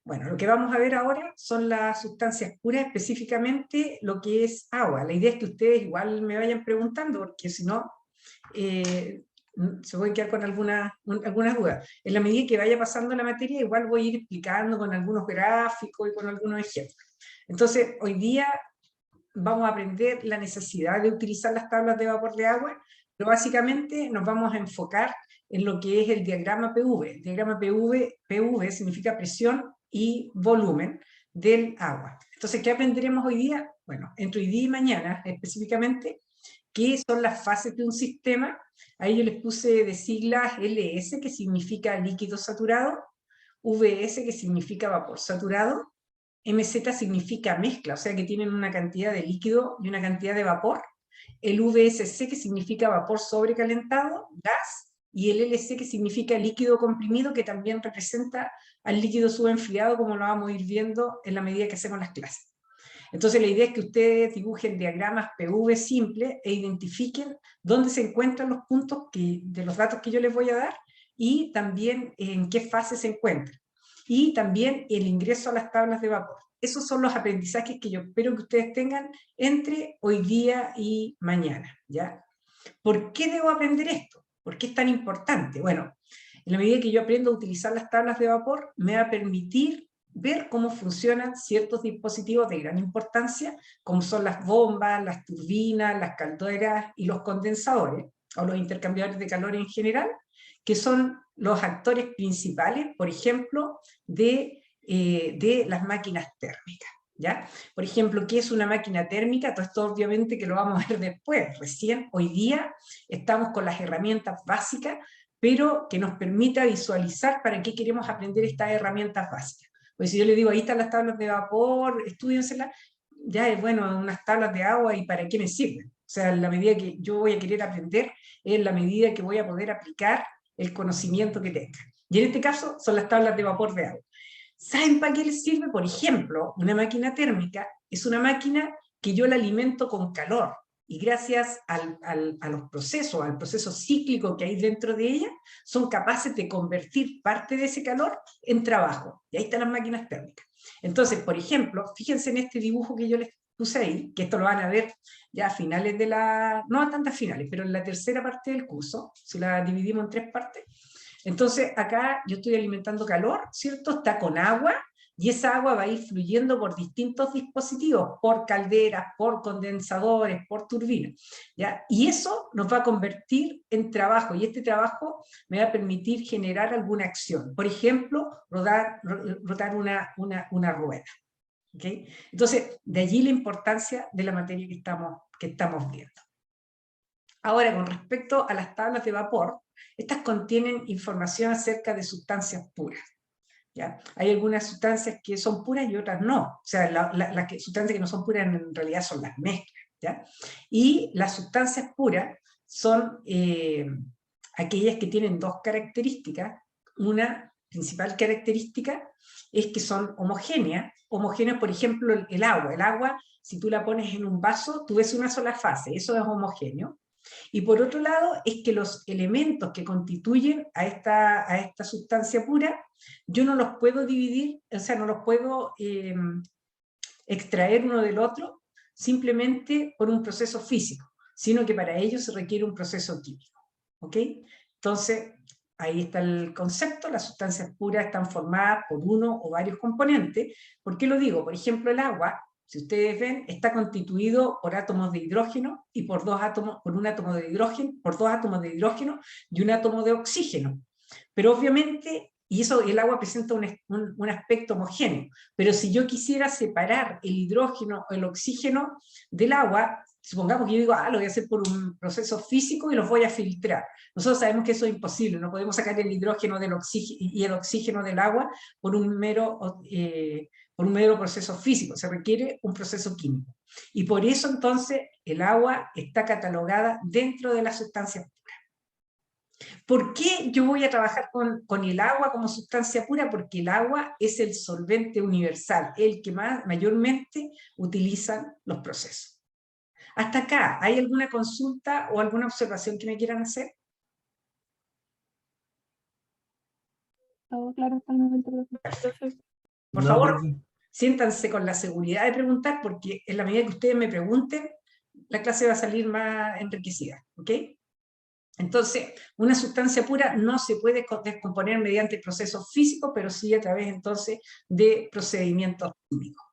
Bueno, lo que vamos a ver ahora son las sustancias puras, específicamente lo que es agua. La idea es que ustedes igual me vayan preguntando, porque si no, eh, se pueden quedar con algunas dudas. En la medida que vaya pasando la materia, igual voy a ir explicando con algunos gráficos y con algunos ejemplos. Entonces, hoy día vamos a aprender la necesidad de utilizar las tablas de vapor de agua, pero básicamente nos vamos a enfocar en lo que es el diagrama PV. El diagrama PV significa presión y volumen del agua. Entonces, ¿qué aprenderemos hoy día? Bueno, entre hoy día y mañana específicamente, ¿qué son las fases de un sistema? Ahí yo les puse de siglas LS, que significa líquido saturado, VS, que significa vapor saturado, MZ significa mezcla, o sea que tienen una cantidad de líquido y una cantidad de vapor. El VSC, que significa vapor sobrecalentado, gas, y el LC, que significa líquido comprimido, que también representa al líquido subenfriado, como lo vamos a ir viendo en la medida que hacemos las clases. Entonces la idea es que ustedes dibujen diagramas PV simples e identifiquen dónde se encuentran los puntos de los datos que yo les voy a dar y también en qué fase se encuentran. Y también el ingreso a las tablas de vapor. Esos son los aprendizajes que yo espero que ustedes tengan entre hoy día y mañana, ¿ya? ¿Por qué debo aprender esto? ¿Por qué es tan importante? Bueno, en la medida que yo aprendo a utilizar las tablas de vapor, me va a permitir ver cómo funcionan ciertos dispositivos de gran importancia, como son las bombas, las turbinas, las calderas y los condensadores, o los intercambiadores de calor en general, que son los actores principales, por ejemplo, de las máquinas térmicas. ¿Ya? Por ejemplo, ¿qué es una máquina térmica? Todo esto obviamente que lo vamos a ver después. Recién, hoy día, estamos con las herramientas básicas, pero que nos permita visualizar para qué queremos aprender estas herramientas básicas. Pues si yo les digo, ahí están las tablas de vapor, estudienselas, ya es bueno, unas tablas de agua, ¿y para qué me sirven? O sea, en la medida que yo voy a querer aprender, es en la medida que voy a poder aplicar el conocimiento que tenga. Y en este caso, son las tablas de vapor de agua. ¿Saben para qué les sirve? Por ejemplo, una máquina térmica es una máquina que yo la alimento con calor y gracias a los procesos, al proceso cíclico que hay dentro de ella, son capaces de convertir parte de ese calor en trabajo. Y ahí están las máquinas térmicas. Entonces, por ejemplo, fíjense en este dibujo que yo les puse ahí, que esto lo van a ver ya a finales de la, no a tantas finales, pero en la tercera parte del curso, si la dividimos en tres partes. Entonces, acá yo estoy alimentando calor, ¿cierto? Está con agua, y esa agua va a ir fluyendo por distintos dispositivos, por calderas, por condensadores, por turbinas, ¿ya? Y eso nos va a convertir en trabajo, y este trabajo me va a permitir generar alguna acción. Por ejemplo, rotar una rueda, ¿ok? Entonces, de allí la importancia de la materia que estamos viendo. Ahora, con respecto a las tablas de vapor, estas contienen información acerca de sustancias puras. ¿Ya? Hay algunas sustancias que son puras y otras no. O sea, las sustancias que no son puras en realidad son las mezclas. ¿Ya? Y las sustancias puras son aquellas que tienen dos características. Una principal característica es que son homogéneas. Homogéneas, por ejemplo, el agua. El agua, si tú la pones en un vaso, tú ves una sola fase. Eso es homogéneo. Y por otro lado, es que los elementos que constituyen a esta sustancia pura, yo no los puedo dividir, o sea, no los puedo extraer uno del otro simplemente por un proceso físico, sino que para ello se requiere un proceso químico. ¿Ok? Entonces, ahí está el concepto, las sustancias puras están formadas por uno o varios componentes. ¿Por qué lo digo? Por ejemplo, el agua, si ustedes ven, está constituido por átomos de hidrógeno y por dos átomos, por un átomo de hidrógeno, por dos átomos de hidrógeno y un átomo de oxígeno. Pero obviamente, y eso, el agua presenta un aspecto homogéneo, pero si yo quisiera separar el hidrógeno o el oxígeno del agua, supongamos que yo digo, lo voy a hacer por un proceso físico y los voy a filtrar. Nosotros sabemos que eso es imposible, no podemos sacar el hidrógeno del oxígeno y el oxígeno del agua por un mero proceso físico, se requiere un proceso químico. Y por eso entonces el agua está catalogada dentro de las sustancias. ¿Por qué yo voy a trabajar con el agua como sustancia pura? Porque el agua es el solvente universal, el que mayormente utilizan los procesos. Hasta acá, ¿hay alguna consulta o alguna observación que me quieran hacer? Todo claro hasta el momento, profe. Por No, favor, profe. siéntanse con la seguridad de preguntar, porque en la medida que ustedes me pregunten, la clase va a salir más enriquecida, ¿ok? Entonces, una sustancia pura no se puede descomponer mediante procesos físicos, pero sí a través entonces de procedimientos químicos.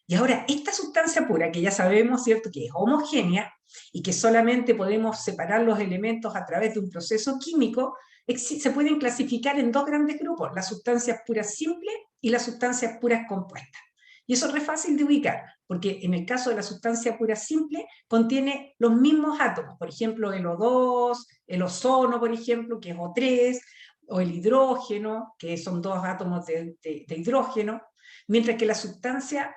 Y ahora, esta sustancia pura, que ya sabemos, ¿cierto?, que es homogénea y que solamente podemos separar los elementos a través de un proceso químico, se pueden clasificar en dos grandes grupos, las sustancias puras simples y las sustancias puras compuestas. Y eso es re fácil de ubicar, porque en el caso de la sustancia pura simple, contiene los mismos átomos, por ejemplo, el O2, el ozono, por ejemplo, que es O3, o el hidrógeno, que son dos átomos de hidrógeno, mientras que la sustancia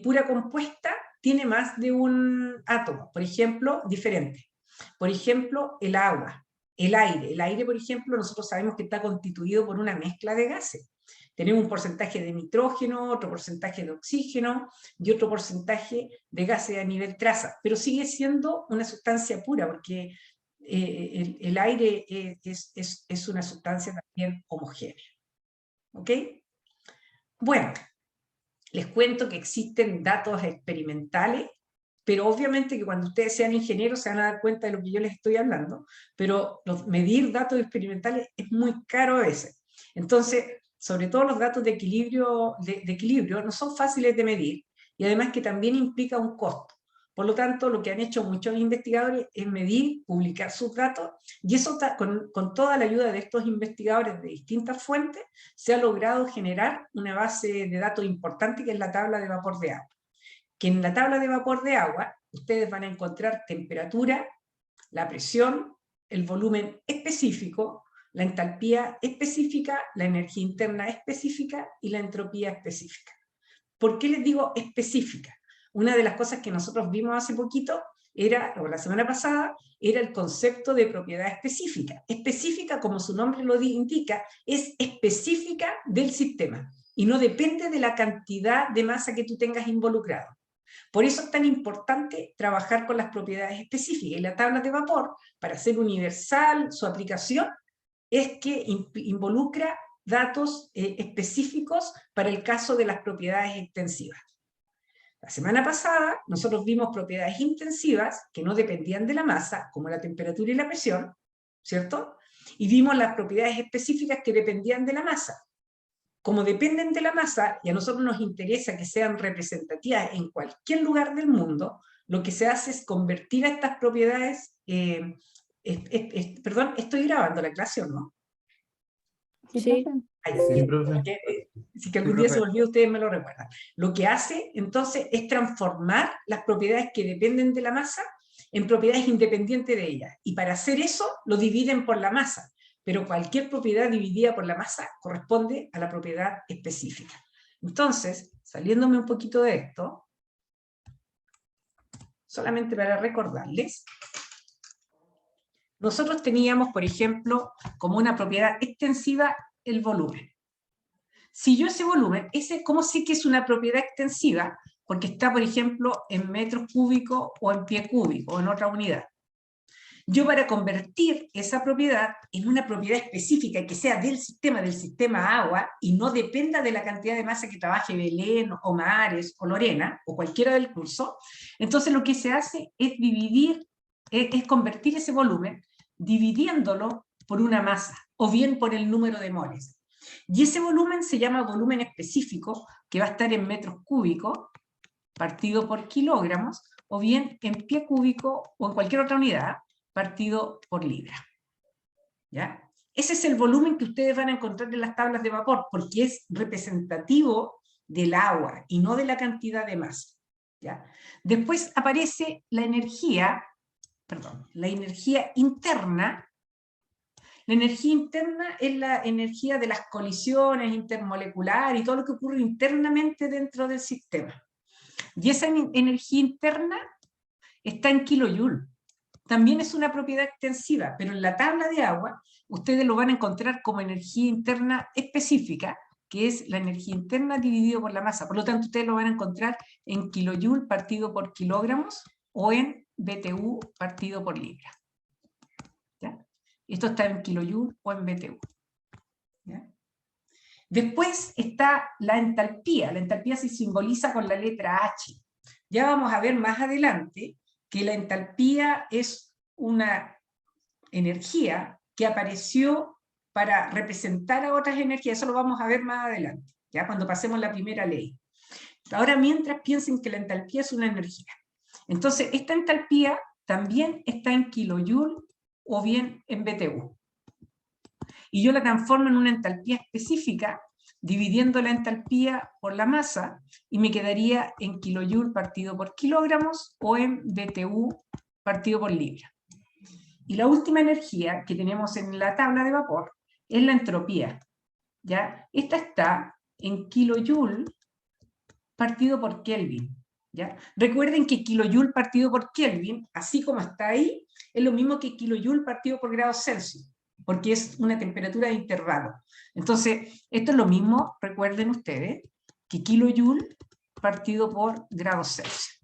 pura compuesta tiene más de un átomo, por ejemplo, diferente. Por ejemplo, el agua, el aire. El aire, por ejemplo, nosotros sabemos que está constituido por una mezcla de gases. Tenemos un porcentaje de nitrógeno, otro porcentaje de oxígeno y otro porcentaje de gases a nivel traza, pero sigue siendo una sustancia pura porque el aire es una sustancia también homogénea. ¿Ok? Bueno, les cuento que existen datos experimentales, pero obviamente que cuando ustedes sean ingenieros se van a dar cuenta de lo que yo les estoy hablando, pero medir datos experimentales es muy caro a veces. Entonces, sobre todo los datos de equilibrio no son fáciles de medir, y además que también implica un costo. Por lo tanto, lo que han hecho muchos investigadores es medir, publicar sus datos, y eso con toda la ayuda de estos investigadores de distintas fuentes, se ha logrado generar una base de datos importante que es la tabla de vapor de agua. Que en la tabla de vapor de agua ustedes van a encontrar temperatura, la presión, el volumen específico, la entalpía específica, la energía interna específica y la entropía específica. ¿Por qué les digo específica? Una de las cosas que nosotros vimos hace poquito, o la semana pasada, era el concepto de propiedad específica. Específica, como su nombre lo indica, es específica del sistema y no depende de la cantidad de masa que tú tengas involucrado. Por eso es tan importante trabajar con las propiedades específicas. Y la tabla de vapor, para ser universal su aplicación, es que involucra datos específicos para el caso de las propiedades extensivas. La semana pasada nosotros vimos propiedades intensivas que no dependían de la masa, como la temperatura y la presión, ¿cierto? Y vimos las propiedades específicas que dependían de la masa. Como dependen de la masa, y a nosotros nos interesa que sean representativas en cualquier lugar del mundo, lo que se hace es convertir a estas propiedades... perdón, estoy grabando la clase, ¿o no? Sí. Sí, profe. Si que Sí, algún día se profe. me olvida, ustedes me lo recuerdan. Lo que hace, entonces, es transformar las propiedades que dependen de la masa en propiedades independientes de ella. Y para hacer eso, lo dividen por la masa. Pero cualquier propiedad dividida por la masa corresponde a la propiedad específica. Entonces, saliéndome un poquito de esto, solamente para recordarles, nosotros teníamos, por ejemplo, como una propiedad extensiva el volumen. Si yo ese volumen, ¿cómo sé que es una propiedad extensiva? Porque está, por ejemplo, en metros cúbicos o en pie cúbico o en otra unidad. Yo para convertir esa propiedad en una propiedad específica que sea del sistema agua, y no dependa de la cantidad de masa que trabaje Belén o Mares o Lorena o cualquiera del curso, entonces lo que se hace es convertir ese volumen dividiéndolo por una masa o bien por el número de moles. Y ese volumen se llama volumen específico, que va a estar en metros cúbicos partido por kilogramos, o bien en pie cúbico o en cualquier otra unidad partido por libra. ¿Ya? Ese es el volumen que ustedes van a encontrar en las tablas de vapor, porque es representativo del agua y no de la cantidad de masa. ¿Ya? Después aparece la energía interna. La energía interna es la energía de las colisiones intermoleculares y todo lo que ocurre internamente dentro del sistema. Y esa energía interna está en kilojoule. También es una propiedad extensiva, pero en la tabla de agua ustedes lo van a encontrar como energía interna específica, que es la energía interna dividido por la masa. Por lo tanto, ustedes lo van a encontrar en kilojoule partido por kilogramos o en BTU partido por libra. ¿Ya? Esto está en kilojoule o en BTU. ¿Ya? Después está la entalpía. La entalpía se simboliza con la letra H. Ya vamos a ver más adelante que la entalpía es una energía que apareció para representar a otras energías. Eso lo vamos a ver más adelante, ya cuando pasemos la primera ley. Ahora, mientras, piensen que la entalpía es una energía. Entonces, esta entalpía también está en kilojoule o bien en BTU. Y yo la transformo en una entalpía específica, dividiendo la entalpía por la masa, y me quedaría en kilojoule partido por kilogramos o en BTU partido por libra. Y la última energía que tenemos en la tabla de vapor es la entropía, ¿ya? Esta está en kilojoule partido por Kelvin, ¿ya? Recuerden que kilojoule partido por Kelvin, así como está ahí, es lo mismo que kilojoule partido por grados Celsius, porque es una temperatura de intervalo. Entonces, esto es lo mismo, recuerden ustedes, que kilojoule partido por grados Celsius,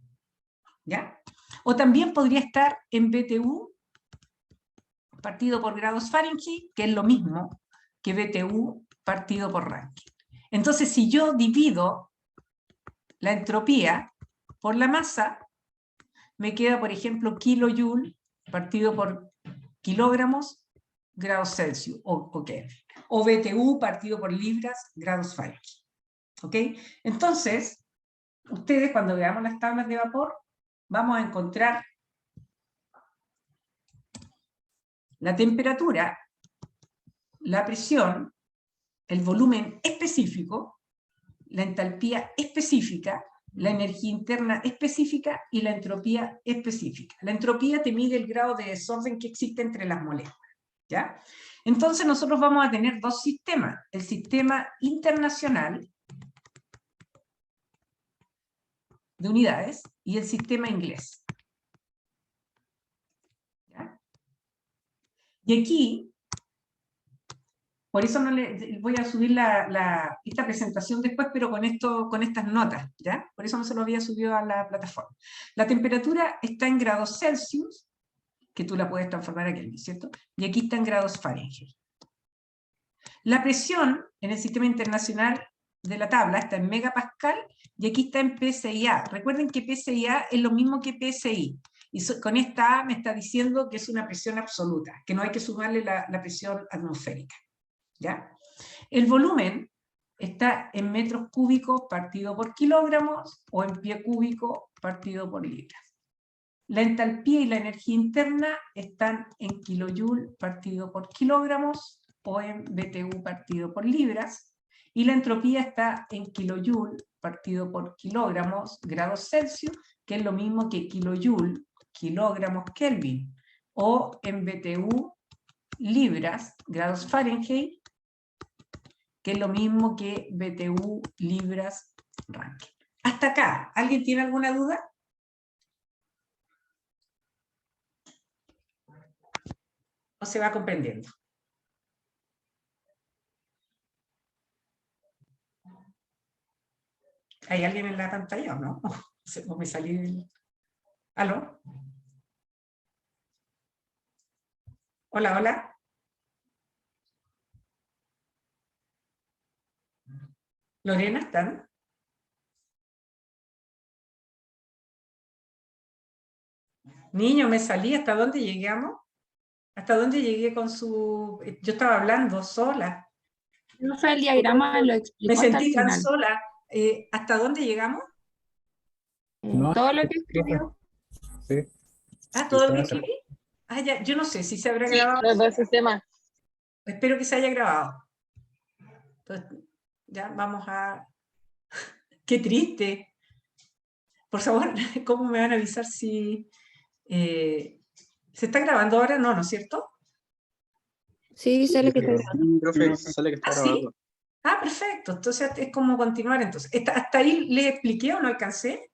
¿ya? O también podría estar en BTU partido por grados Fahrenheit, que es lo mismo que BTU partido por Rankine. Entonces, si yo divido la entropía por la masa, me queda, por ejemplo, kilojoule partido por kilogramos grados Celsius, o Kelvin, o BTU partido por libras grados Fahrenheit. ¿Ok? Entonces, ustedes cuando veamos las tablas de vapor, vamos a encontrar la temperatura, la presión, el volumen específico, la entalpía específica, la energía interna específica y la entropía específica. La entropía te mide el grado de desorden que existe entre las moléculas, ¿ya? Entonces nosotros vamos a tener dos sistemas, el sistema internacional de unidades y el sistema inglés, ¿ya? Y aquí, por eso no voy a subir esta presentación después, pero con estas notas, ¿ya? Por eso no se lo había subido a la plataforma. La temperatura está en grados Celsius, que tú la puedes transformar a Kelvin, ¿cierto? Y aquí está en grados Fahrenheit. La presión en el sistema internacional de la tabla está en megapascal y aquí está en PSI-A. Recuerden que PSI-A es lo mismo que PSI. Y con esta A me está diciendo que es una presión absoluta, que no hay que sumarle la presión atmosférica, ¿ya? El volumen está en metros cúbicos partido por kilogramos o en pie cúbico partido por libras. La entalpía y la energía interna están en kilojoule partido por kilogramos o en BTU partido por libras, y la entropía está en kilojoule partido por kilogramos grados Celsius, que es lo mismo que kilojoule kilogramos Kelvin, o en BTU libras grados Fahrenheit, que es lo mismo que BTU libras Rankine. Hasta acá, ¿alguien tiene alguna duda? ¿O se va comprendiendo? ¿Hay alguien en la pantalla o no? ¿O me salí del... ¿Aló? Hola, hola. ¿Lorena, están? Niño, me salí. ¿Hasta dónde llegamos? ¿Hasta dónde llegué con su...? Yo estaba hablando sola. No fue el diagrama, lo Me explicó hasta el sentí tan final. sola. ¿Hasta dónde llegamos? No, Todo lo que escribió. sí, Ah, ¿todo lo que escribí? Ah, ya, yo no sé si se habrá Sí, grabado. los dos sistemas. Espero que se haya grabado. Entonces, ya vamos a... ¡Qué triste! Por favor, ¿cómo me van a avisar si... ¿se está grabando ahora? No, ¿no es cierto? Sí, sale que está grabando. sí, profe, sale que está ¿Ah, sí? grabando. Ah, perfecto. Entonces es como continuar entonces. ¿Hasta ahí le expliqué o no alcancé?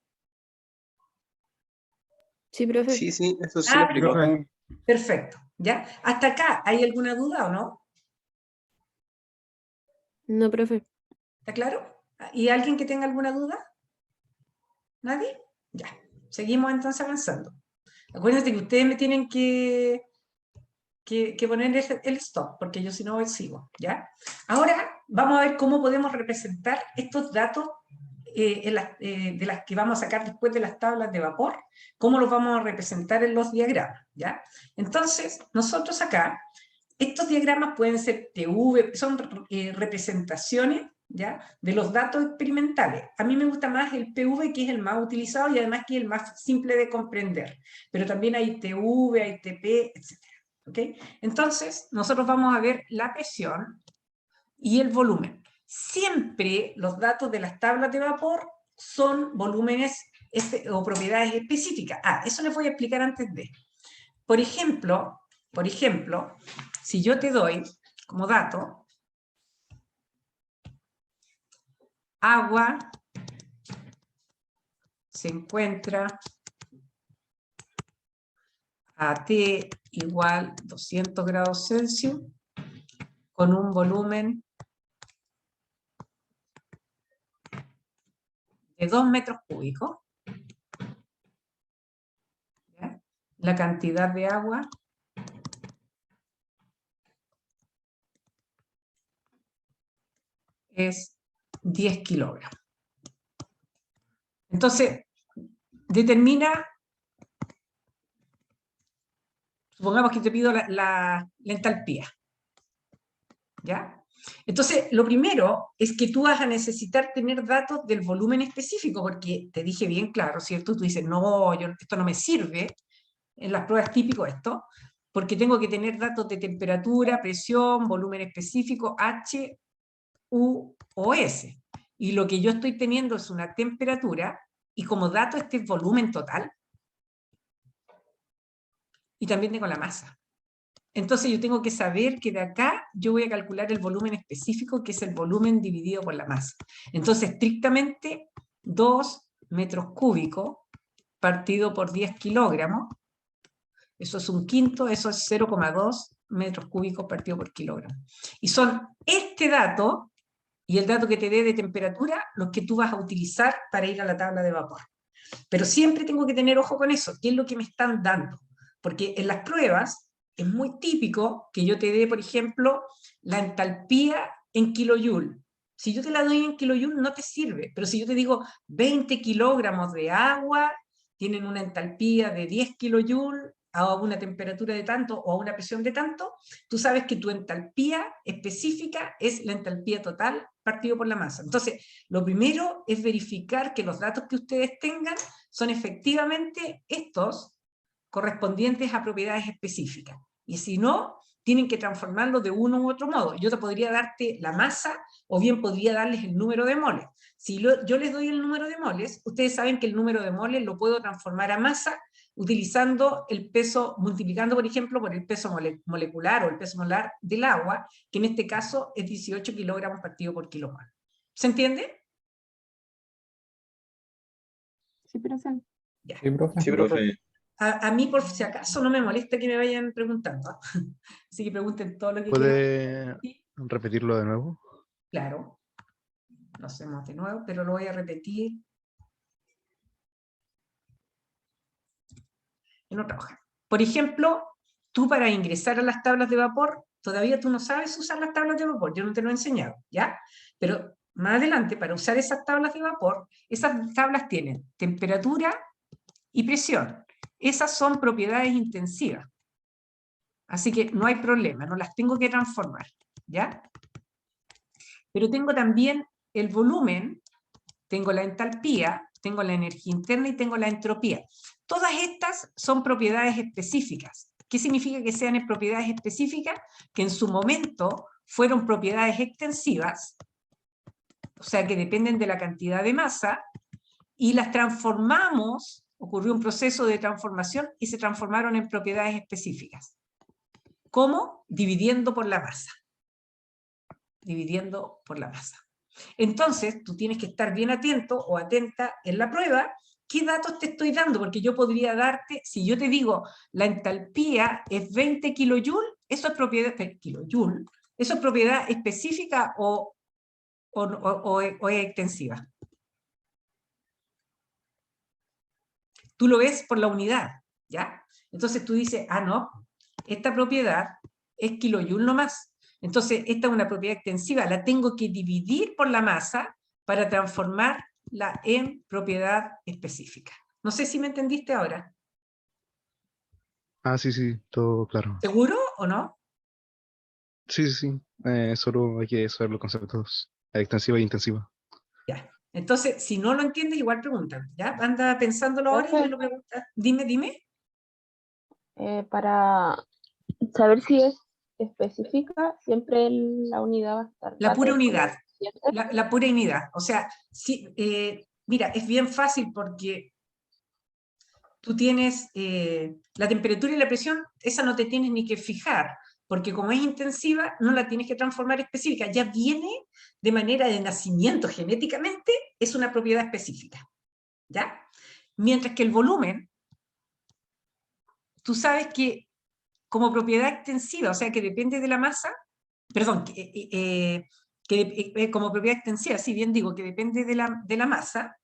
Sí, profe. Sí, sí, eso sí lo Ah, explicó. perfecto. Perfecto. ¿Ya? ¿Hasta acá hay alguna duda o no? No, profe. ¿Está claro? ¿Y alguien que tenga alguna duda? ¿Nadie? Ya. Seguimos entonces avanzando. Acuérdense que ustedes me tienen que que poner el stop, porque yo si no sigo, ¿ya? Ahora vamos a ver cómo podemos representar estos datos de las que vamos a sacar después de las tablas de vapor, cómo los vamos a representar en los diagramas, ¿ya? Entonces, nosotros acá, estos diagramas pueden ser TV, son representaciones, ¿ya? De los datos experimentales. A mí me gusta más el PV, que es el más utilizado y además que es el más simple de comprender, pero también hay TV, hay TP, etc. ¿Okay? Entonces, nosotros vamos a ver la presión y el volumen. Siempre los datos de las tablas de vapor son volúmenes o propiedades específicas. Eso les voy a explicar antes de. Por ejemplo, si yo te doy como dato agua se encuentra a T igual 200 grados Celsius con un volumen de 2 metros cúbicos. ¿Ya? La cantidad de agua es 10 kilogramos. Entonces, determina, supongamos que te pido la entalpía. ¿Ya? Entonces, lo primero es que tú vas a necesitar tener datos del volumen específico, porque te dije bien claro, ¿cierto? Tú dices, no, esto no me sirve, en las pruebas típico esto, porque tengo que tener datos de temperatura, presión, volumen específico, H, U o S. Y lo que yo estoy teniendo es una temperatura, y como dato este es volumen total, y también tengo la masa. Entonces yo tengo que saber que de acá yo voy a calcular el volumen específico, que es el volumen dividido por la masa. Entonces, estrictamente, 2 metros cúbicos partido por 10 kilogramos, eso es un quinto, eso es 0,2 metros cúbicos partido por kilogramo. Y son este dato y el dato que te dé de temperatura los que tú vas a utilizar para ir a la tabla de vapor. Pero siempre tengo que tener ojo con eso, qué es lo que me están dando. Porque en las pruebas es muy típico que yo te dé, por ejemplo, la entalpía en kilojoule. Si yo te la doy en kilojoule no te sirve, pero si yo te digo 20 kilogramos de agua tienen una entalpía de 10 kilojoule a una temperatura de tanto o a una presión de tanto, tú sabes que tu entalpía específica es la entalpía total partido por la masa. Entonces, lo primero es verificar que los datos que ustedes tengan son efectivamente estos correspondientes a propiedades específicas. Y si no, tienen que transformarlo de uno u otro modo. Yo te podría darte la masa o bien podría darles el número de moles. Si yo les doy el número de moles, ustedes saben que el número de moles lo puedo transformar a masa utilizando el peso, multiplicando, por ejemplo, por el peso molecular o el peso molar del agua, que en este caso es 18 kilogramos partido por kilomol. ¿Se entiende? Sí, profe. Ya. Sí, profe. Sí, profe. A mí, por si acaso, no me molesta que me vayan preguntando. Así que pregunten todo lo que quieran. ¿Puede Sí, repetirlo de nuevo? claro. Lo hacemos de nuevo, pero lo voy a repetir en otra hoja. Por ejemplo, tú para ingresar a las tablas de vapor, todavía tú no sabes usar las tablas de vapor, yo no te lo he enseñado, ¿ya? Pero más adelante, para usar esas tablas de vapor, esas tablas tienen temperatura y presión. Esas son propiedades intensivas. Así que no hay problema, no las tengo que transformar, ¿ya? Pero tengo también el volumen, tengo la entalpía, tengo la energía interna y tengo la entropía. Todas estas son propiedades específicas. ¿Qué significa que sean propiedades específicas? Que en su momento fueron propiedades extensivas, o sea que dependen de la cantidad de masa, y las transformamos, ocurrió un proceso de transformación y se transformaron en propiedades específicas. ¿Cómo? Dividiendo por la masa. Dividiendo por la masa. Entonces, tú tienes que estar bien atento o atenta en la prueba, ¿qué datos te estoy dando? Porque yo podría darte, si yo te digo, la entalpía es 20 kilojoule, eso es propiedad, kilojoule, ¿eso es propiedad específica o es extensiva? Tú lo ves por la unidad, ¿ya? Entonces tú dices, no, esta propiedad es kilojoule nomás. Entonces, esta es una propiedad extensiva, la tengo que dividir por la masa para transformarla en propiedad específica. No sé si me entendiste ahora. Ah, sí, sí, todo claro. ¿Seguro o no? Sí, sí, sí. Solo hay que saber los conceptos extensiva e intensiva. Ya. Entonces, si no lo entiendes, igual preguntan. ¿Ya? Anda pensándolo ahora y me Profe, lo preguntas. Dime. para saber si es específica, siempre la unidad va a estar La pura como unidad. 7. La pura unidad. O sea, mira, es bien fácil porque tú tienes la temperatura y la presión, esa no te tienes ni que fijar, porque como es intensiva, no la tienes que transformar específica, ya viene de manera de nacimiento genéticamente, es una propiedad específica, ¿ya? Mientras que el volumen, tú sabes que como propiedad extensiva, o sea que depende de la masa, perdón, como propiedad extensiva, si bien digo que depende de la masa,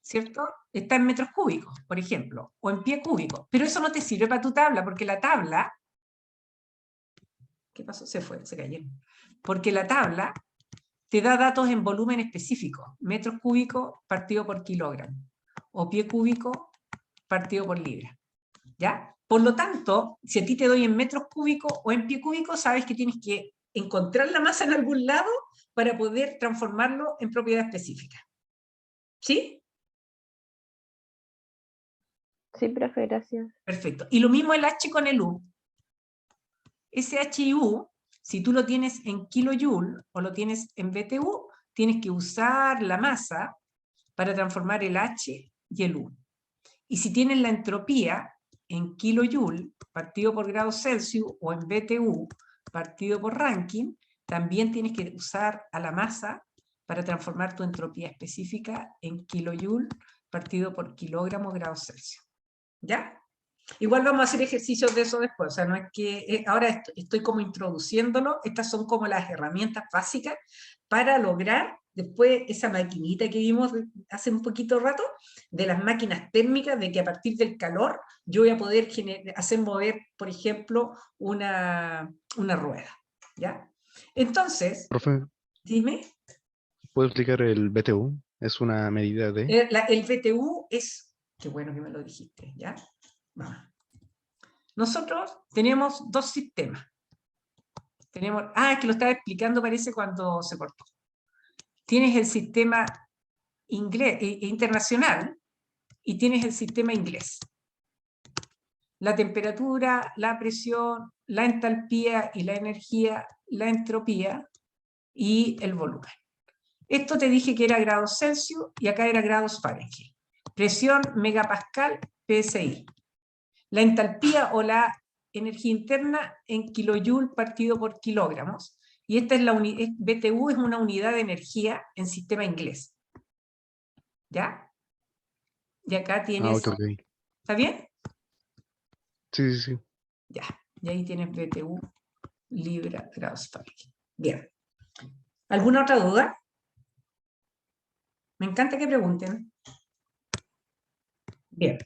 ¿cierto? Está en metros cúbicos, por ejemplo, o en pie cúbico. Pero eso no te sirve para tu tabla, porque la tabla... ¿Qué pasó? Se cayeron. Porque la tabla te da datos en volumen específico, metros cúbicos partido por kilogramo, o pie cúbico partido por libra. ¿Ya? Por lo tanto, si a ti te doy en metros cúbicos o en pie cúbico, sabes que tienes que encontrar la masa en algún lado para poder transformarlo en propiedad específica. ¿Sí? Sí, profe, gracias. Perfecto. Y lo mismo el H con el U. Ese H y U, si tú lo tienes en kilojoule o lo tienes en BTU, tienes que usar la masa para transformar el H y el U. Y si tienes la entropía en kilojoule partido por grado Celsius o en BTU partido por Rankine, también tienes que usar a la masa para transformar tu entropía específica en kilojoule partido por kilogramo grado Celsius. ¿Ya? Igual vamos a hacer ejercicios de eso después, o sea, no es que ahora estoy como introduciéndolo, estas son como las herramientas básicas para lograr después esa maquinita que vimos hace un poquito rato, de las máquinas térmicas, de que a partir del calor yo voy a poder hacer mover, por ejemplo, una rueda, ¿ya? Entonces, Profe, dime, ¿puedo explicar el BTU? Es una medida de... el BTU es, qué bueno que me lo dijiste, ¿ya? Vamos. Nosotros tenemos dos sistemas. Es que lo estaba explicando parece cuando se cortó. Tienes el sistema internacional y tienes el sistema inglés. La temperatura, la presión, la entalpía y la energía, la entropía y el volumen. Esto te dije que era grados Celsius y acá era grados Fahrenheit. Presión megapascal, PSI. La entalpía o la energía interna en kilojoule partido por kilogramos. Y esta es BTU es una unidad de energía en sistema inglés. ¿Ya? Y acá Ah, tienes... ok, ok. ¿Está bien? Sí, sí, sí. Ya. Y ahí tienes BTU, libra, grados Fahrenheit. Bien. ¿Alguna otra duda? Me encanta que pregunten. Bien.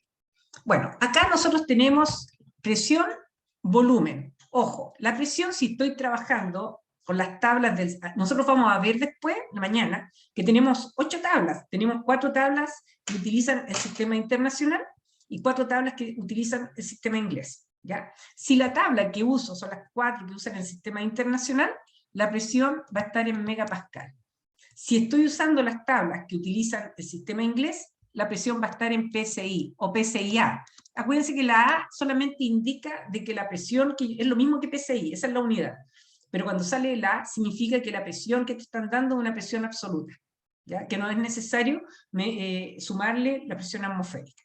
Bueno, acá nosotros tenemos presión, volumen. Ojo, la presión, si estoy trabajando con las tablas nosotros vamos a ver después, mañana, que tenemos 8 tablas. Tenemos 4 tablas que utilizan el sistema internacional y 4 tablas que utilizan el sistema inglés. ¿Ya? Si la tabla que uso son las 4 que usan el sistema internacional, la presión va a estar en megapascal. Si estoy usando las tablas que utilizan el sistema inglés, la presión va a estar en PSI o PSIA. Acuérdense que la A solamente indica de que la presión es lo mismo que PSI, esa es la unidad. Pero cuando sale la A, significa que la presión que te están dando es una presión absoluta, ¿ya? Que no es necesario sumarle la presión atmosférica.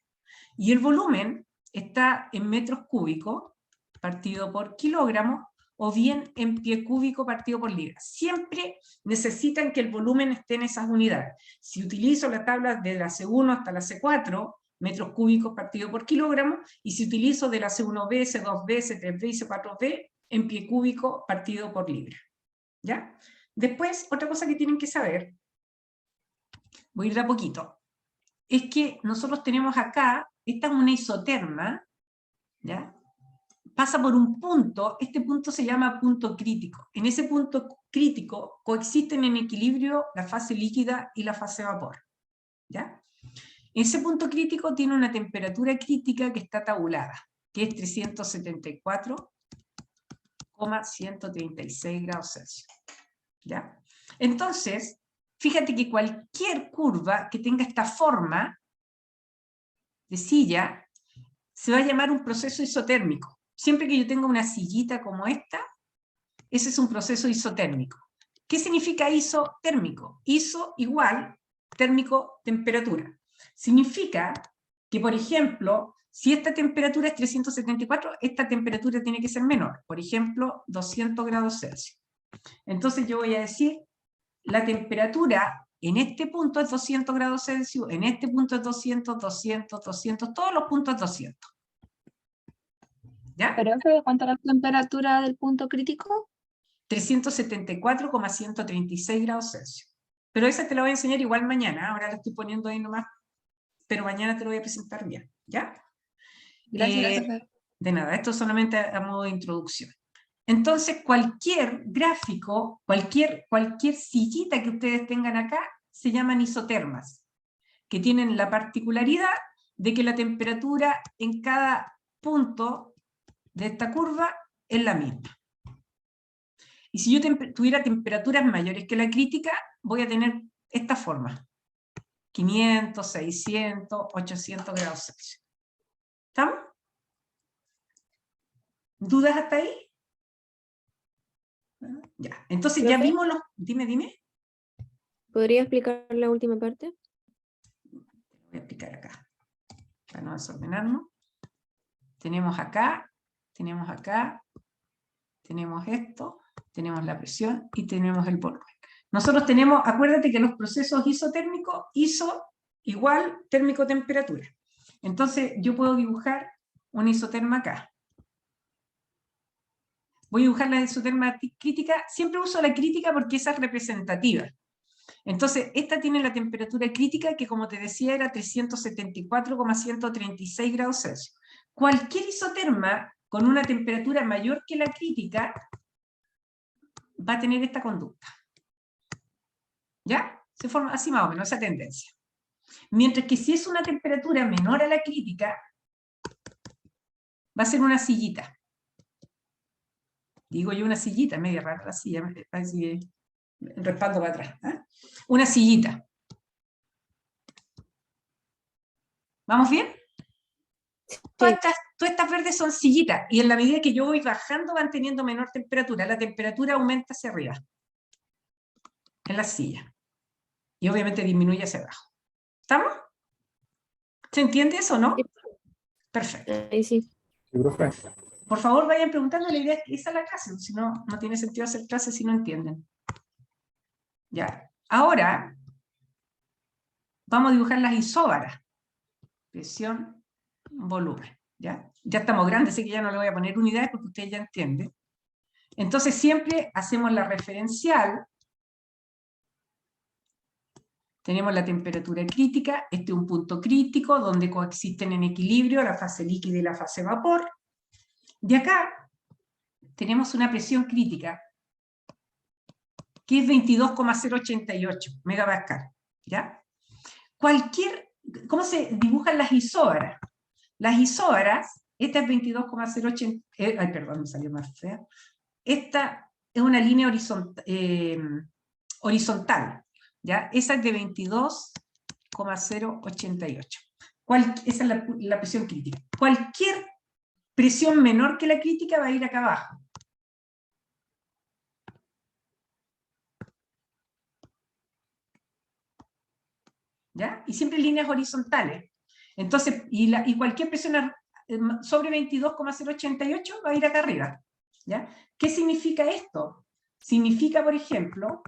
Y el volumen está en metros cúbicos partido por kilogramo o bien en pie cúbico partido por libra. Siempre necesitan que el volumen esté en esas unidades. Si utilizo la tabla de la C1 hasta la C4, metros cúbicos partido por kilogramo, y si utilizo de la C1B, C2B, C3B y C4B, en pie cúbico partido por libra. ¿Ya? Después, otra cosa que tienen que saber, voy a ir de a poquito, es que nosotros tenemos acá, esta es una isoterma, ¿ya? pasa por un punto, este punto se llama punto crítico. En ese punto crítico coexisten en equilibrio la fase líquida y la fase vapor. ¿Ya? Ese punto crítico tiene una temperatura crítica que está tabulada, que es 374,136 grados Celsius. ¿Ya? Entonces, fíjate que cualquier curva que tenga esta forma de silla se va a llamar un proceso isotérmico. Siempre que yo tenga una sillita como esta, ese es un proceso isotérmico. ¿Qué significa isotérmico? Iso igual térmico temperatura. Significa que, por ejemplo, si esta temperatura es 374, esta temperatura tiene que ser menor. Por ejemplo, 200 grados Celsius. Entonces yo voy a decir, la temperatura en este punto es 200 grados Celsius, en este punto es 200, 200, 200, todos los puntos es 200. ¿Ya? ¿Pero cuánto es la temperatura del punto crítico? 374,136 grados Celsius. Pero esa te la voy a enseñar igual mañana, ahora la estoy poniendo ahí nomás, pero mañana te lo voy a presentar bien, ¿ya? Gracias. De nada, esto solamente a modo de introducción. Entonces, cualquier gráfico, cualquier sillita que ustedes tengan acá, se llaman isotermas, que tienen la particularidad de que la temperatura en cada punto de esta curva es la misma. Y si yo tuviera temperaturas mayores que la crítica, voy a tener esta forma. 500, 600, 800 grados Celsius. ¿Estamos? ¿Dudas hasta ahí? Ya. Entonces ya ¿Profe? vimos los... Dime. ¿Podría explicar la última parte? Voy a explicar acá, para no desordenarnos. Tenemos acá, tenemos esto, tenemos la presión y tenemos el volumen. Nosotros tenemos, acuérdate que los procesos isotérmicos, iso igual térmico-temperatura. Entonces yo puedo dibujar una isoterma acá. Voy a dibujar la isoterma crítica, siempre uso la crítica porque esa es representativa. Entonces, esta tiene la temperatura crítica que, como te decía, era 374,136 grados Celsius. Cualquier isoterma con una temperatura mayor que la crítica va a tener esta conducta. ¿Ya? Se forma así más o menos esa tendencia. Mientras que si es una temperatura menor a la crítica, va a ser una sillita. Digo yo una sillita, media rara la silla, así respaldo para atrás. ¿Eh? Una sillita. ¿Vamos bien? Todas estas verdes son sillitas, y en la medida que yo voy bajando van teniendo menor temperatura. La temperatura aumenta hacia arriba, en la silla. Y obviamente disminuye hacia abajo. ¿Estamos? ¿Se entiende eso o no? Perfecto. Ahí sí. Sí, profe. Por favor, vayan preguntando, la idea es que esa es la clase, si no, no tiene sentido hacer clases si no entienden. Ya. Ahora, vamos a dibujar las isóbaras. Presión, volumen. ¿Ya? Ya estamos grandes, así que ya no le voy a poner unidades porque ustedes ya entienden. Entonces siempre hacemos la referencial. Tenemos la temperatura crítica, este es un punto crítico donde coexisten en equilibrio la fase líquida y la fase vapor. De acá tenemos una presión crítica que es 22,088 megapascal. ¿Ya? ¿Cómo se dibujan las isóbaras? Las isóbaras, esta es 22,080, ay, perdón, me salió más fea. Esta es una línea horizontal, ¿ya? Esa es de 22,088. Esa es la presión crítica. Cualquier presión menor que la crítica va a ir acá abajo. ¿Ya? Y siempre líneas horizontales. Entonces, y cualquier presión sobre 22,088 va a ir acá arriba. ¿Ya? ¿Qué significa esto? Significa, por ejemplo,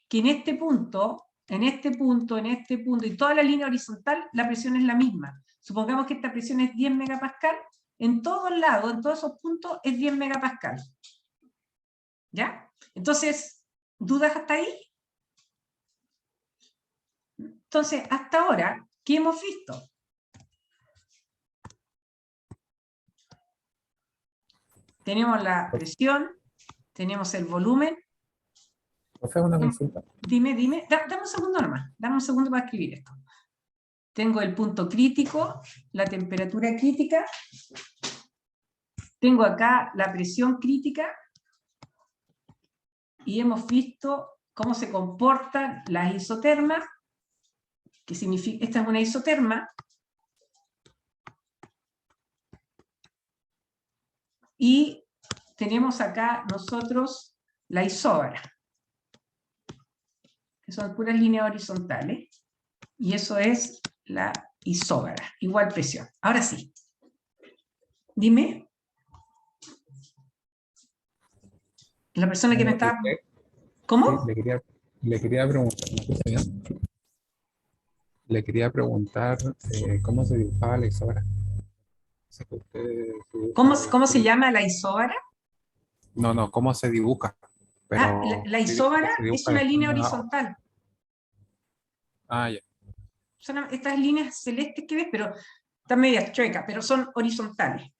que en este punto, y toda la línea horizontal, la presión es la misma. Supongamos que esta presión es 10 megapascal, en todos lados, en todos esos puntos, es 10 megapascal. ¿Ya? Entonces, ¿dudas hasta ahí? Entonces, hasta ahora, ¿qué hemos visto? tenemos la presión, tenemos el volumen. Profe, una consulta. Dime, dame un segundo nomás, dame un segundo para escribir esto. Tengo el punto crítico, la temperatura crítica, tengo acá la presión crítica, y hemos visto cómo se comportan las isotermas, que significa, esta es una isoterma, y tenemos acá nosotros la isóbara, que son puras líneas horizontales, y eso es la isóbara, igual presión. Ahora sí, dime. La persona que me está... ¿Cómo? Sí, le quería preguntar, ¿me escucha bien? Le quería preguntar cómo se dibujaba la isóbara. ¿Cómo se llama la isóbara? No, ¿cómo se dibuja? Pero La isóbara se dibuja es una de línea forma- horizontal. Ah, ya. Son estas líneas celestes que ves, pero están medias chuecas, pero son horizontales.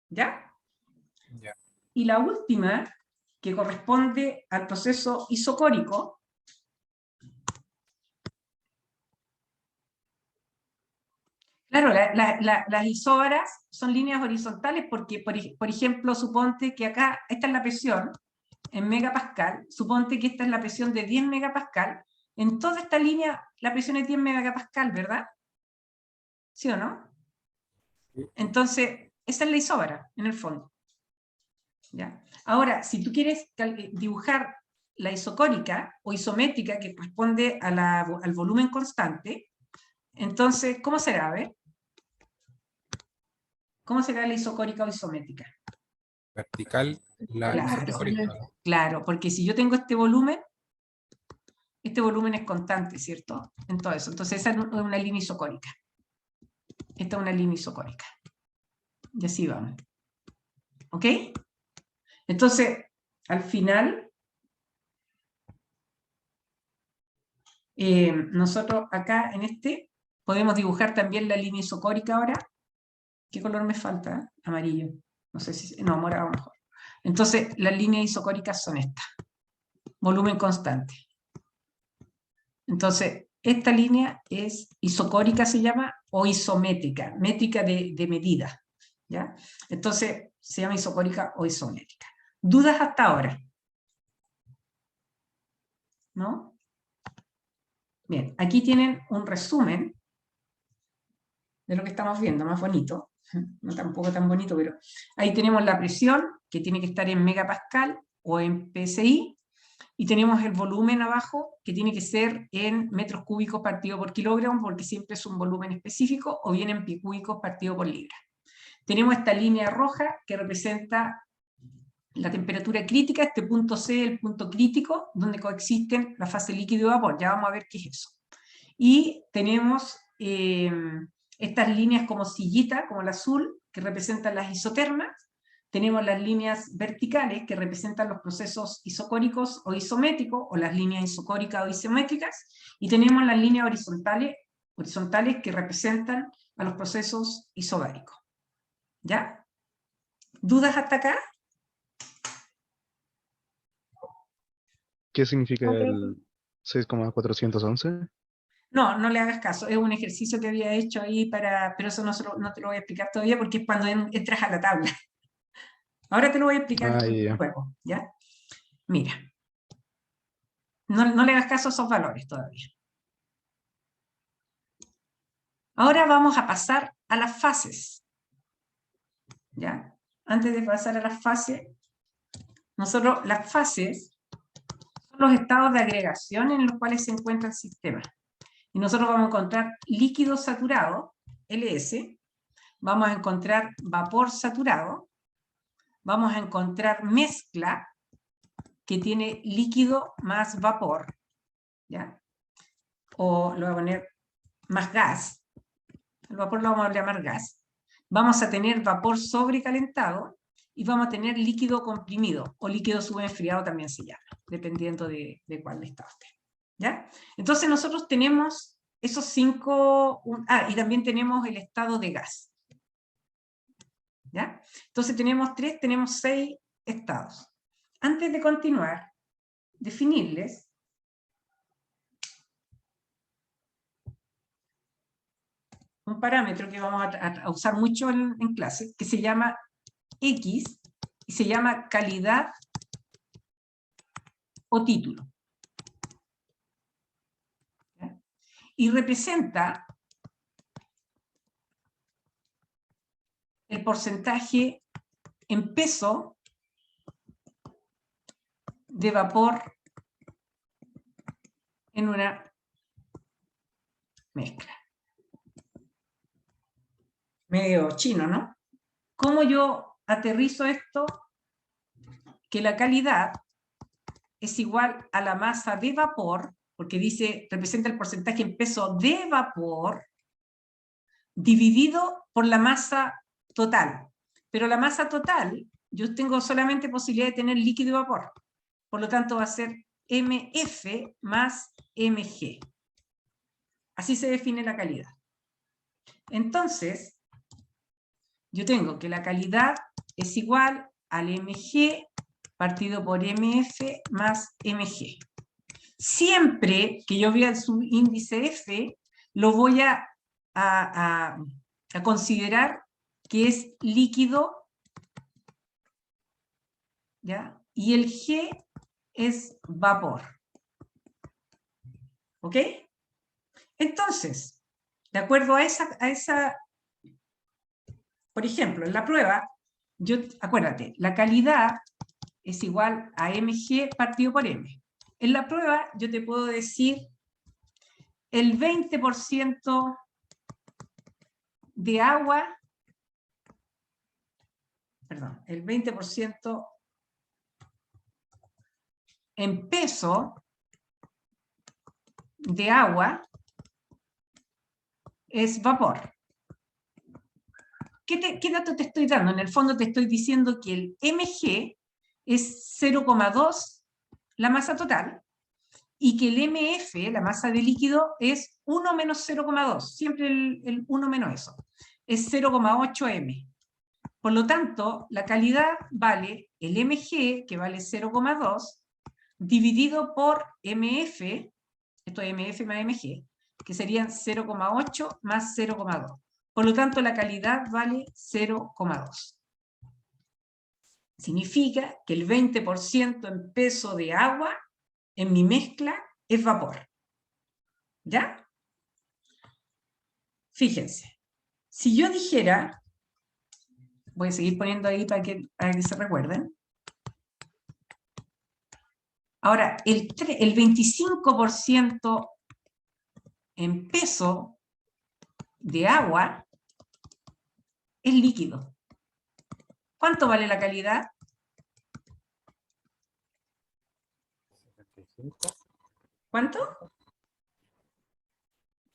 ¿Ya? Ya. Y la última, que corresponde al proceso isocórico, claro, las isóbaras son líneas horizontales porque, por ejemplo, suponte que acá, esta es la presión en megapascal, suponte que esta es la presión de 10 megapascal, en toda esta línea la presión es 10 megapascal, ¿verdad? ¿Sí o no? Entonces, esa es la isóbara, en el fondo. ¿Ya? Ahora, si tú quieres dibujar la isocórica o isométrica, que corresponde al volumen constante, entonces, ¿cómo será? A ver. ¿Cómo será la isocórica o isométrica? Vertical, la Claro, isocórica, ¿no? claro, porque si yo tengo este volumen es constante, ¿cierto? En todo eso. Entonces, esa es una línea isocórica. Esta es una línea isocórica. Y así vamos. ¿Ok? Entonces, al final, nosotros acá en este podemos dibujar también la línea isocórica ahora. ¿Qué color me falta? Amarillo. No sé si... No, morado mejor. Entonces, las líneas isocóricas son estas. Volumen constante. Entonces, esta línea es isocórica, se llama, o isométrica, métrica de medida. ¿Ya? Entonces, se llama isocórica o isométrica. ¿Dudas hasta ahora? ¿No? Bien, aquí tienen un resumen de lo que estamos viendo, más bonito. No tampoco tan bonito, pero ahí tenemos la presión, que tiene que estar en megapascal o en PSI, y tenemos el volumen abajo, que tiene que ser en metros cúbicos partido por kilogramo, porque siempre es un volumen específico, o bien en pi cúbicos partido por libra. Tenemos esta línea roja, que representa la temperatura crítica, este punto C, el punto crítico, donde coexisten la fase líquido y vapor. Ya vamos a ver qué es eso. Y tenemos estas líneas como sillita, como el azul, que representan las isotermas. Tenemos las líneas verticales, que representan los procesos isocóricos o isométricos, o las líneas isocóricas o isométricas. Y tenemos las líneas horizontales que representan a los procesos isobáricos. ¿Ya? ¿Dudas hasta acá? ¿Qué significa Ok. el 6,411? No, no le hagas caso, es un ejercicio que había hecho ahí pero eso no te lo voy a explicar todavía porque es cuando entras a la tabla. Ahora te lo voy a explicar Ah, ya. luego, ¿ya? Mira, no le hagas caso a esos valores todavía. Ahora vamos a pasar a las fases, ¿ya? Antes de pasar a las fases, las fases son los estados de agregación en los cuales se encuentra el sistema. Y nosotros vamos a encontrar líquido saturado, LS, vamos a encontrar vapor saturado, vamos a encontrar mezcla, que tiene líquido más vapor, ¿ya? O lo voy a poner más gas, el vapor lo vamos a llamar gas. Vamos a tener vapor sobrecalentado y vamos a tener líquido comprimido, o líquido subenfriado también se llama, dependiendo de cuál está usted, ¿ya? Entonces nosotros tenemos esos 5, y también tenemos el estado de gas. ¿Ya? Entonces tenemos 3, tenemos 6 estados. Antes de continuar, definirles un parámetro que vamos a usar mucho en clase, que se llama X, y se llama calidad o título. ¿Ya? Y representa el porcentaje en peso de vapor en una mezcla. Medio chino, ¿no? ¿Cómo yo aterrizo esto? Que la calidad es igual a la masa de vapor, porque dice, representa el porcentaje en peso de vapor, dividido por la masa total. Pero la masa total, yo tengo solamente posibilidad de tener líquido y vapor. Por lo tanto, va a ser MF más MG. Así se define la calidad. Entonces, yo tengo que la calidad es igual al MG partido por MF más MG. Siempre que yo vea el subíndice F, lo voy a considerar que es líquido, ¿ya? Y el G es vapor. ¿Ok? Entonces, de acuerdo a esa, por ejemplo, en la prueba, acuérdate, la calidad es igual a mg partido por m. En la prueba yo te puedo decir el 20% de agua, perdón, el 20% en peso de agua es vapor. ¿Qué dato te estoy dando? En el fondo te estoy diciendo que el mg es 0,2 la masa total, y que el MF, la masa de líquido, es 1 menos 0,2, siempre el 1 menos eso, es 0,8 m. Por lo tanto, la calidad vale el mg, que vale 0,2, dividido por mf, esto es mf más mg, que serían 0,8 más 0,2. Por lo tanto, la calidad vale 0,2. Significa que el 20% en peso de agua en mi mezcla es vapor. ¿Ya? Fíjense. Si yo dijera, voy a seguir poniendo ahí para que se recuerden. Ahora, el 25% en peso de agua es líquido. ¿Cuánto vale la calidad? 75. ¿Cuánto?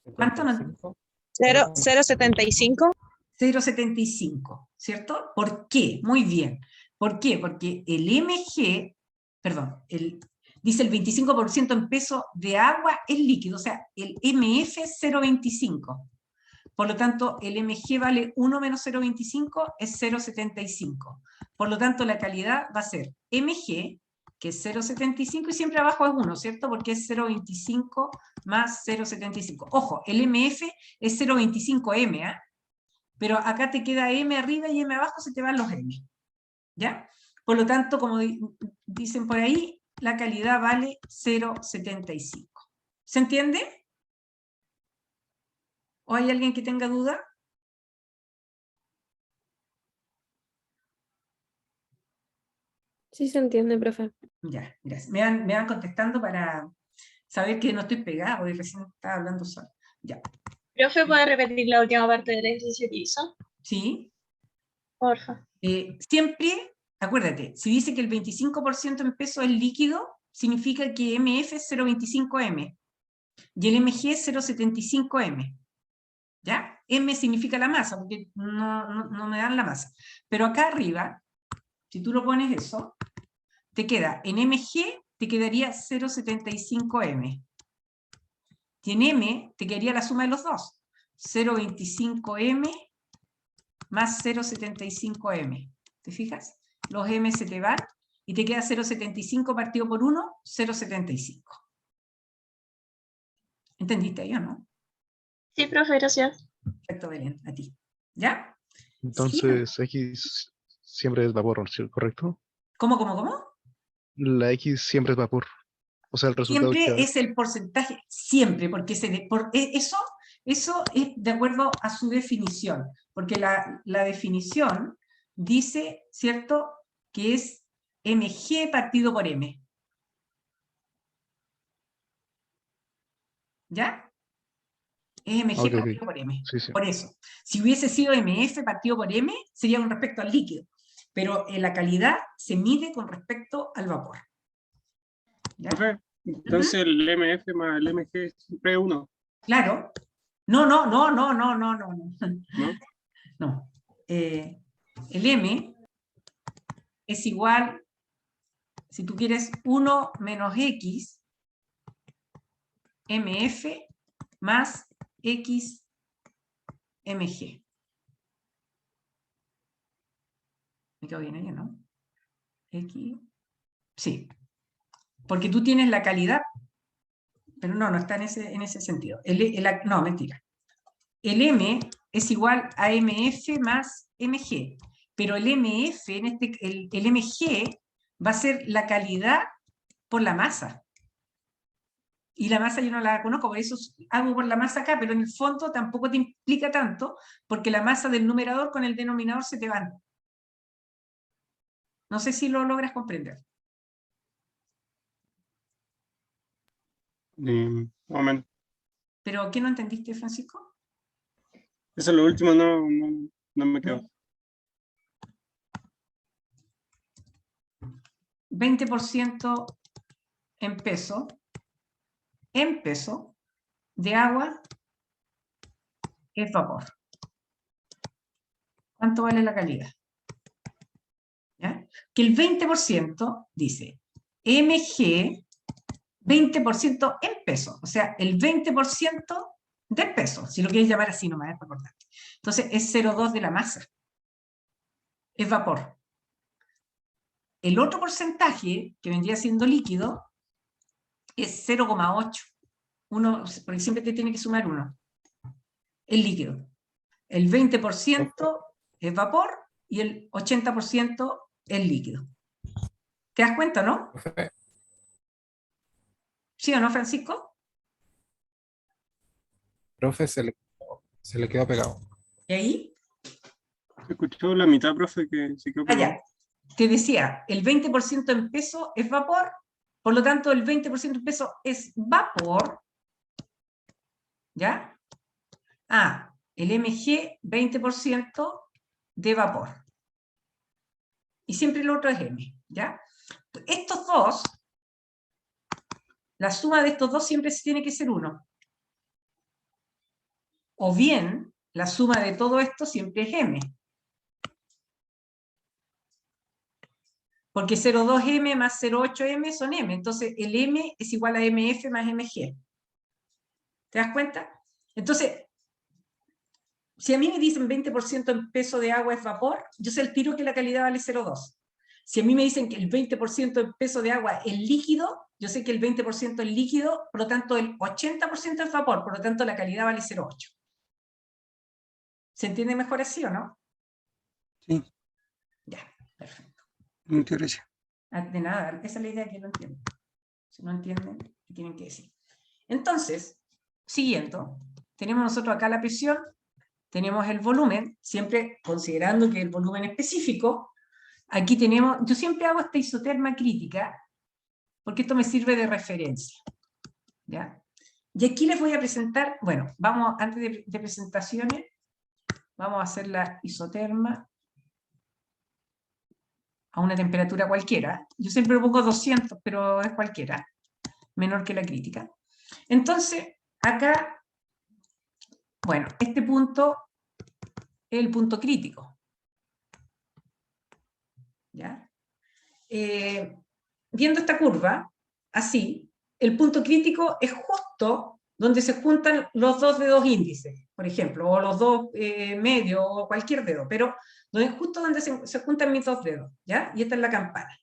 ¿Cuánto? 75. 0,75. 0,75, ¿cierto? ¿Por qué? Muy bien. ¿Por qué? Porque el MG, perdón, dice el 25% en peso de agua es líquido, o sea, el MF es 0,25. Por lo tanto, el MG vale 1 menos 0,25 es 0,75. Por lo tanto, la calidad va a ser MG, que es 0,75, y siempre abajo es 1, ¿cierto? Porque es 0,25 más 0,75. Ojo, el MF es 0,25M, ¿eh? Pero acá te queda M arriba y M abajo, se te van los M. ¿Ya? Por lo tanto, como dicen por ahí, la calidad vale 0,75. ¿Se entiende? ¿O hay alguien que tenga duda? Sí se entiende, profe. Ya, gracias. Me van contestando para saber que no estoy pegado y recién estaba hablando solo. Ya. Profe, ¿puede repetir la última parte del ejercicio que hizo? ¿Sí? Porfa. Siempre, acuérdate, si dice que el 25% en peso es líquido, significa que MF es 0,25M y el MG es 0,75M. ¿Ya? M significa la masa, porque no me dan la masa. Pero acá arriba, si tú lo pones eso, te queda, en MG te quedaría 0,75M. Y en M te quedaría la suma de los dos. 0,25M más 0,75 m. ¿Te fijas? Los m se te van y te queda 0,75 partido por 1, 0,75. ¿Entendiste ahí o no? Sí, profe, gracias. Perfecto, Belén, a ti. ¿Ya? Entonces, X siempre es vapor, ¿sí? ¿Correcto? ¿Cómo? La X siempre es vapor. O sea, el resultado que Siempre da. es el porcentaje, siempre, porque eso es de acuerdo a su definición, porque la definición dice, ¿cierto?, que es mg partido por m. ¿Ya? Es mg Ok, partido por m. sí, sí. Por eso, si hubiese sido mf partido por m, sería con respecto al líquido, pero la calidad se mide con respecto al vapor. ¿Ya? Profe, entonces el MF más el MG siempre es 1, Claro. No. ¿no? No. El m es igual, si tú quieres, 1 menos x mf más x mg. Me quedo bien ahí, ¿no? X. Sí. Porque tú tienes la calidad. Pero no está en ese sentido. No, mentira. El m es igual a mf más mg. Pero el mf, el mg, va a ser la calidad por la masa. Y la masa yo no la conozco, por eso hago por la masa acá, pero en el fondo tampoco te implica tanto, porque la masa del numerador con el denominador se te van. No sé si lo logras comprender. Más o menos. ¿Pero qué no entendiste, Francisco? Eso es lo último, no me quedo. 20% en peso de agua es vapor. ¿Cuánto vale la calidad? ¿Ya? Que el 20% dice mg, 20% en peso, o sea, el 20% de peso, si lo quieres llamar así nomás, es importante. Entonces es 0,2 de la masa. Es vapor. El otro porcentaje, que vendría siendo líquido, es 0,8. Porque siempre te tiene que sumar 1. El líquido. El 20% es vapor y el 80% es líquido. ¿Te das cuenta, no? Profe, ¿Sí o no, Francisco? profe, se le quedó pegado. ¿Y ahí? Se escuchó la mitad, profe, que se quedó pegado. Allá. Te decía, el 20% en peso es vapor, por lo tanto el 20% en peso es vapor. ¿Ya? El mg, 20% de vapor. Y siempre el otro es m, ¿ya? Estos dos, la suma de estos dos siempre tiene que ser 1. O bien, la suma de todo esto siempre es m. Porque 0,2m más 0,8m son m. Entonces, el m es igual a mf más mg. ¿Te das cuenta? Entonces, si a mí me dicen 20% en peso de agua es vapor, yo sé el tiro que la calidad vale 0,2. Si a mí me dicen que el 20% en peso de agua es líquido, yo sé que el 20% es líquido, por lo tanto el 80% es vapor, por lo tanto la calidad vale 0,8. ¿Se entiende mejor así o no? Sí. Ya, perfecto. Muchas gracias. De nada, esa es la idea, que lo entienden. Si no entienden, ¿qué tienen que decir? Entonces, siguiendo, tenemos nosotros acá la presión, tenemos el volumen, siempre considerando que el volumen específico, aquí tenemos, yo siempre hago esta isoterma crítica, porque esto me sirve de referencia. ¿Ya? Y aquí les voy a presentar, bueno, vamos, antes de presentaciones, vamos a hacer la isoterma a una temperatura cualquiera. Yo siempre lo pongo 200, pero es cualquiera, menor que la crítica. Entonces, acá, bueno, este punto es el punto crítico. ¿Ya? Viendo esta curva, así, el punto crítico es justo donde se juntan los dos dedos índices, por ejemplo, o los dos medios, o cualquier dedo, pero justo donde se juntan mis dos dedos, ¿ya? Y esta es la campana.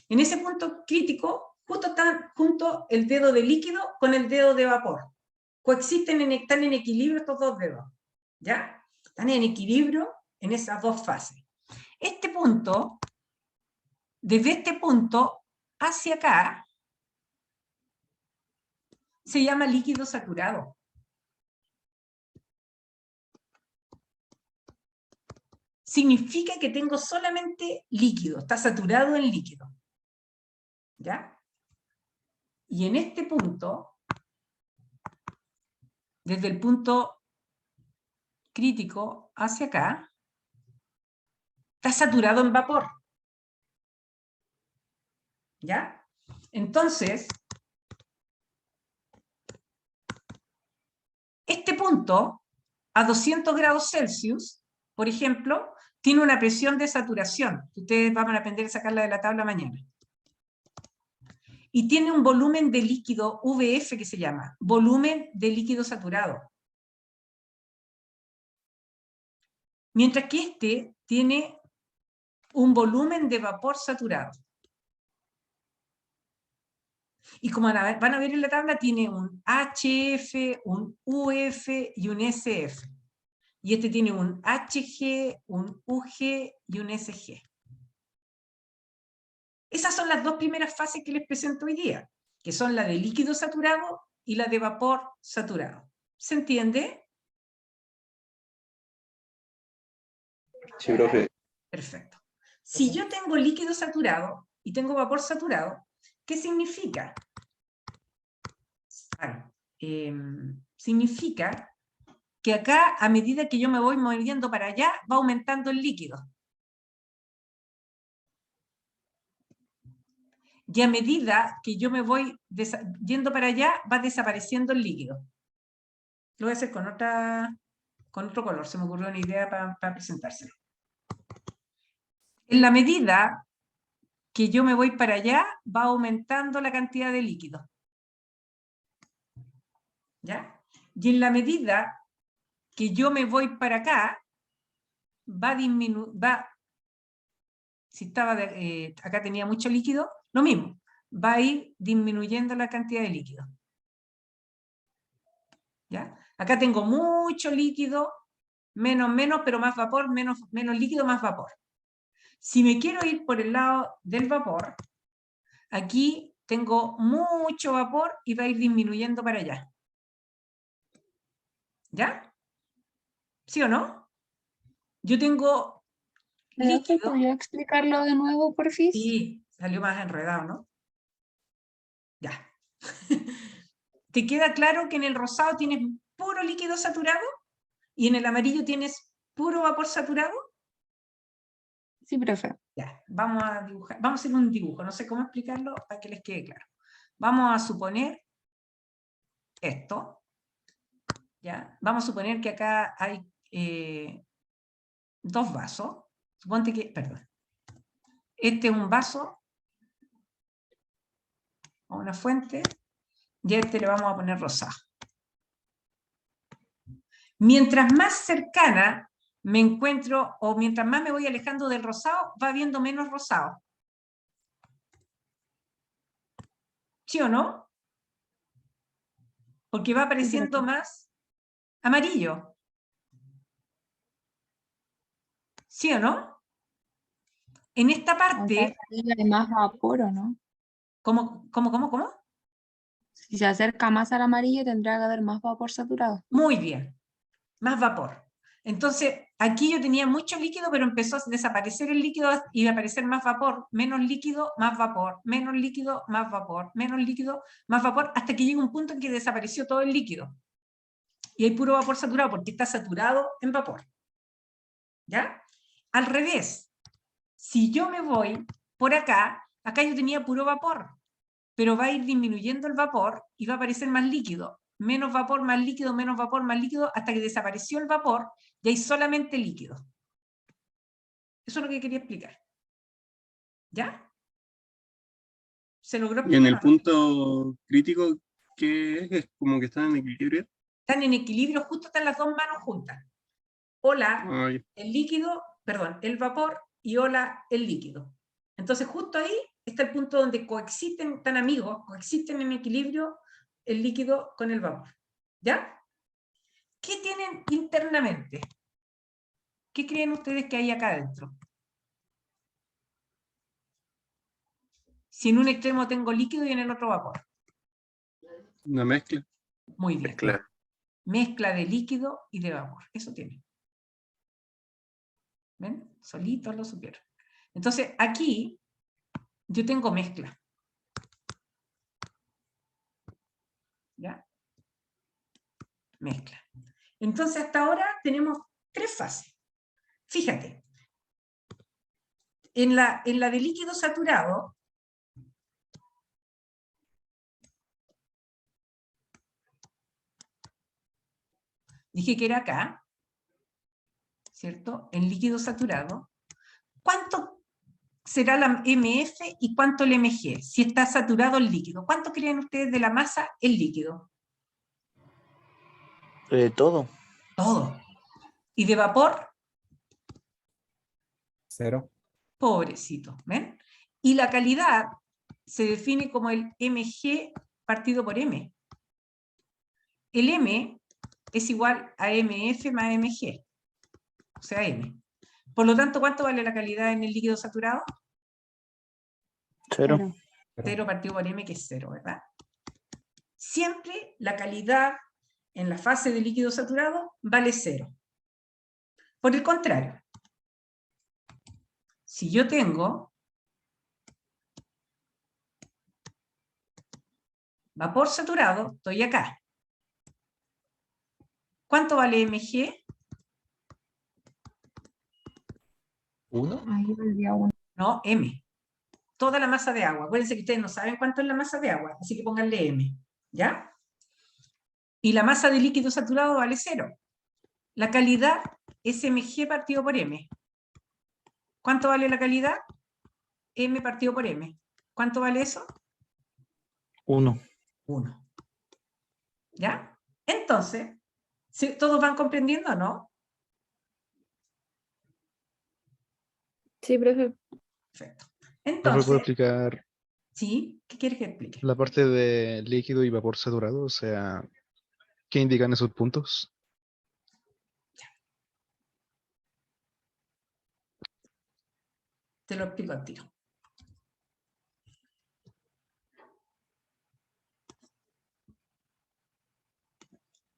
En ese punto crítico, justo están juntos el dedo de líquido con el dedo de vapor. Coexisten, están en equilibrio estos dos dedos, ¿ya? Están en equilibrio en esas dos fases. Este punto, desde este punto hacia acá, se llama líquido saturado. Significa que tengo solamente líquido, está saturado en líquido. ¿Ya? Y en este punto, desde el punto crítico hacia acá, está saturado en vapor. ¿Ya? Entonces, este punto, a 200 grados Celsius, por ejemplo, tiene una presión de saturación, que ustedes van a aprender a sacarla de la tabla mañana. Y tiene un volumen de líquido VF que se llama, volumen de líquido saturado. Mientras que este tiene un volumen de vapor saturado. Y como van a ver en la tabla, tiene un HF, un UF y un SF. Y este tiene un HG, un UG y un SG. Esas son las dos primeras fases que les presento hoy día, que son la de líquido saturado y la de vapor saturado. ¿Se entiende? Sí, profe. Perfecto. Si yo tengo líquido saturado y tengo vapor saturado, ¿qué significa? Significa que acá, a medida que yo me voy moviendo para allá, va aumentando el líquido. Y a medida que yo me voy yendo para allá, va desapareciendo el líquido. Lo voy a hacer con otro color, se me ocurrió una idea para presentárselo. En la medida que yo me voy para allá, va aumentando la cantidad de líquido. ¿Ya? Y en la medida que yo me voy para acá, si estaba acá tenía mucho líquido, lo mismo, va a ir disminuyendo la cantidad de líquido. ¿Ya? Acá tengo mucho líquido, menos, pero más vapor, menos líquido, más vapor. Si me quiero ir por el lado del vapor, aquí tengo mucho vapor y va a ir disminuyendo para allá. ¿Ya? ¿Sí o no? Yo tengo líquido. ¿Podría explicarlo de nuevo, porfis? Sí, salió más enredado, ¿no? Ya. ¿Te queda claro que en el rosado tienes puro líquido saturado y en el amarillo tienes puro vapor saturado? Sí, profe. Ya, vamos a dibujar, vamos a hacer un dibujo, no sé cómo explicarlo para que les quede claro. Vamos a suponer esto, ¿ya? Vamos a suponer que acá hay dos vasos. Suponte que, perdón, este es un vaso o una fuente y a este le vamos a poner rosado. Mientras más cercana me encuentro, o mientras más me voy alejando del rosado, va habiendo menos rosado. ¿Sí o no? Porque va apareciendo más amarillo. ¿Sí o no? En esta parte... Hay más vapor, ¿o no? ¿Cómo? Si se acerca más al amarillo, tendrá que haber más vapor saturado. Muy bien. Más vapor. Entonces, aquí yo tenía mucho líquido, pero empezó a desaparecer el líquido y a aparecer más vapor, menos líquido, más vapor, menos líquido, más vapor, menos líquido, más vapor, hasta que llega un punto en que desapareció todo el líquido. Y hay puro vapor saturado porque está saturado en vapor. ¿Ya? Al revés, si yo me voy por acá, acá yo tenía puro vapor, pero va a ir disminuyendo el vapor y va a aparecer más líquido. Menos vapor, más líquido, menos vapor, más líquido, hasta que desapareció el vapor y hay solamente líquido. Eso es lo que quería explicar. ¿Ya? ¿Se logró Y en el explicar? punto crítico, ¿Qué es? ¿Como que están en equilibrio? Están en equilibrio, justo están las dos manos juntas. Hola, Ay, el líquido, perdón, el vapor y hola, el líquido. Entonces justo ahí está el punto donde coexisten, están amigos, coexisten en equilibrio el líquido con el vapor. ¿Ya? ¿Qué tienen internamente? ¿Qué creen ustedes que hay acá adentro? Si en un extremo tengo líquido y en el otro vapor. una mezcla. Muy bien. Mezcla. Mezcla de líquido y de vapor. Eso tiene. ¿Ven? Solitos lo supieron. Entonces, aquí yo tengo mezcla. ¿Ya? Mezcla. Entonces, hasta ahora tenemos tres fases. Fíjate. En la de líquido saturado, dije que era acá, ¿cierto? En líquido saturado. ¿Cuánto será la MF y cuánto el MG? Si está saturado el líquido. ¿Cuánto creen ustedes de la masa el líquido? Todo. Todo. ¿Y de vapor? 0. Pobrecito. ¿Ven? Y la calidad se define como el MG partido por M. El M es igual a MF más MG. O sea, M. Por lo tanto, ¿cuánto vale la calidad en el líquido saturado? 0. 0 partido por M, que es 0, ¿verdad? Siempre la calidad en la fase de líquido saturado vale 0. Por el contrario, si yo tengo vapor saturado, estoy acá. ¿Cuánto vale MG? 1. Ahí valdría 1. No, M. Toda la masa de agua. Acuérdense que ustedes no saben cuánto es la masa de agua, así que pónganle M. ¿Ya? Y la masa de líquido saturado vale 0. La calidad es MG partido por M. ¿Cuánto vale la calidad? M partido por M. ¿Cuánto vale eso? 1. 1. ¿Ya? Entonces, ¿sí, todos van comprendiendo, no? Sí, profe. Perfecto. ¿No me puedo Entonces, explicar ¿sí? ¿Qué quieres que explique? la parte de líquido y vapor saturado? O sea, ¿qué indican esos puntos? Te lo explico al tiro.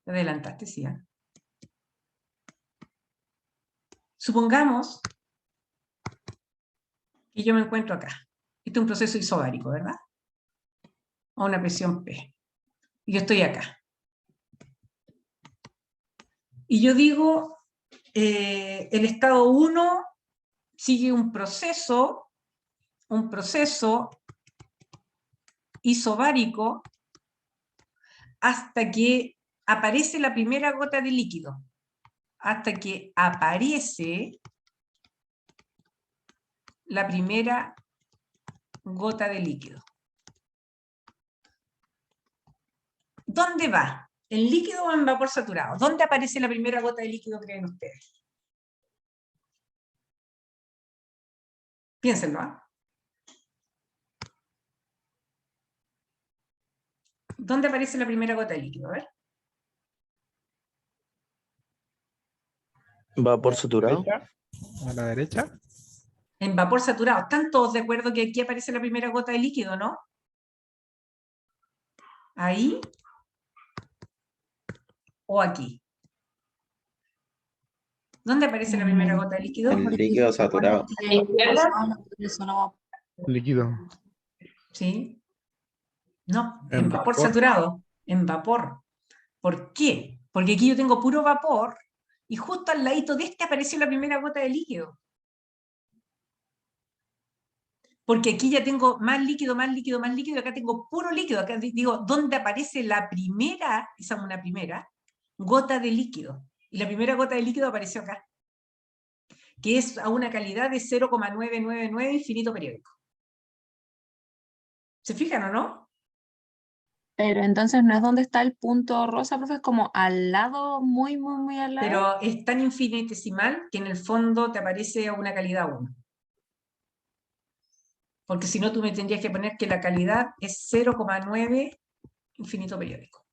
Te adelantaste, sí. Supongamos que yo me encuentro acá. Este es un proceso isobárico, ¿verdad? A una presión P. Y yo estoy acá. Y yo digo, el estado 1 sigue un proceso isobárico hasta que aparece la primera gota de líquido. Hasta que aparece la primera gota de líquido. ¿Dónde va? ¿En líquido o en vapor saturado? ¿Dónde aparece la primera gota de líquido, creen ustedes? Piénsenlo, ¿ah? ¿Dónde aparece la primera gota de líquido? A ver. Vapor saturado. A la derecha. En vapor saturado. ¿Están todos de acuerdo que aquí aparece la primera gota de líquido, no? ¿Ahí? ¿O aquí? ¿Dónde aparece la primera gota de líquido? En líquido saturado. Líquido. ¿Sí? No, En en vapor vapor. saturado. En vapor. ¿Por qué? Porque aquí yo tengo puro vapor y justo al ladito de este apareció la primera gota de líquido. Porque aquí ya tengo más líquido, más líquido, más líquido, y acá tengo puro líquido. Acá digo, ¿dónde aparece la primera, esa es una primera, gota de líquido? Y la primera gota de líquido apareció acá, que es a una calidad de 0,999 infinito periódico. ¿Se fijan o no? Pero entonces no es donde está el punto rosa, profe, es como al lado, muy, muy, muy al lado. Pero es tan infinitesimal que en el fondo te aparece a una calidad 1. Porque si no, tú me tendrías que poner que la calidad es 0,9 infinito periódico.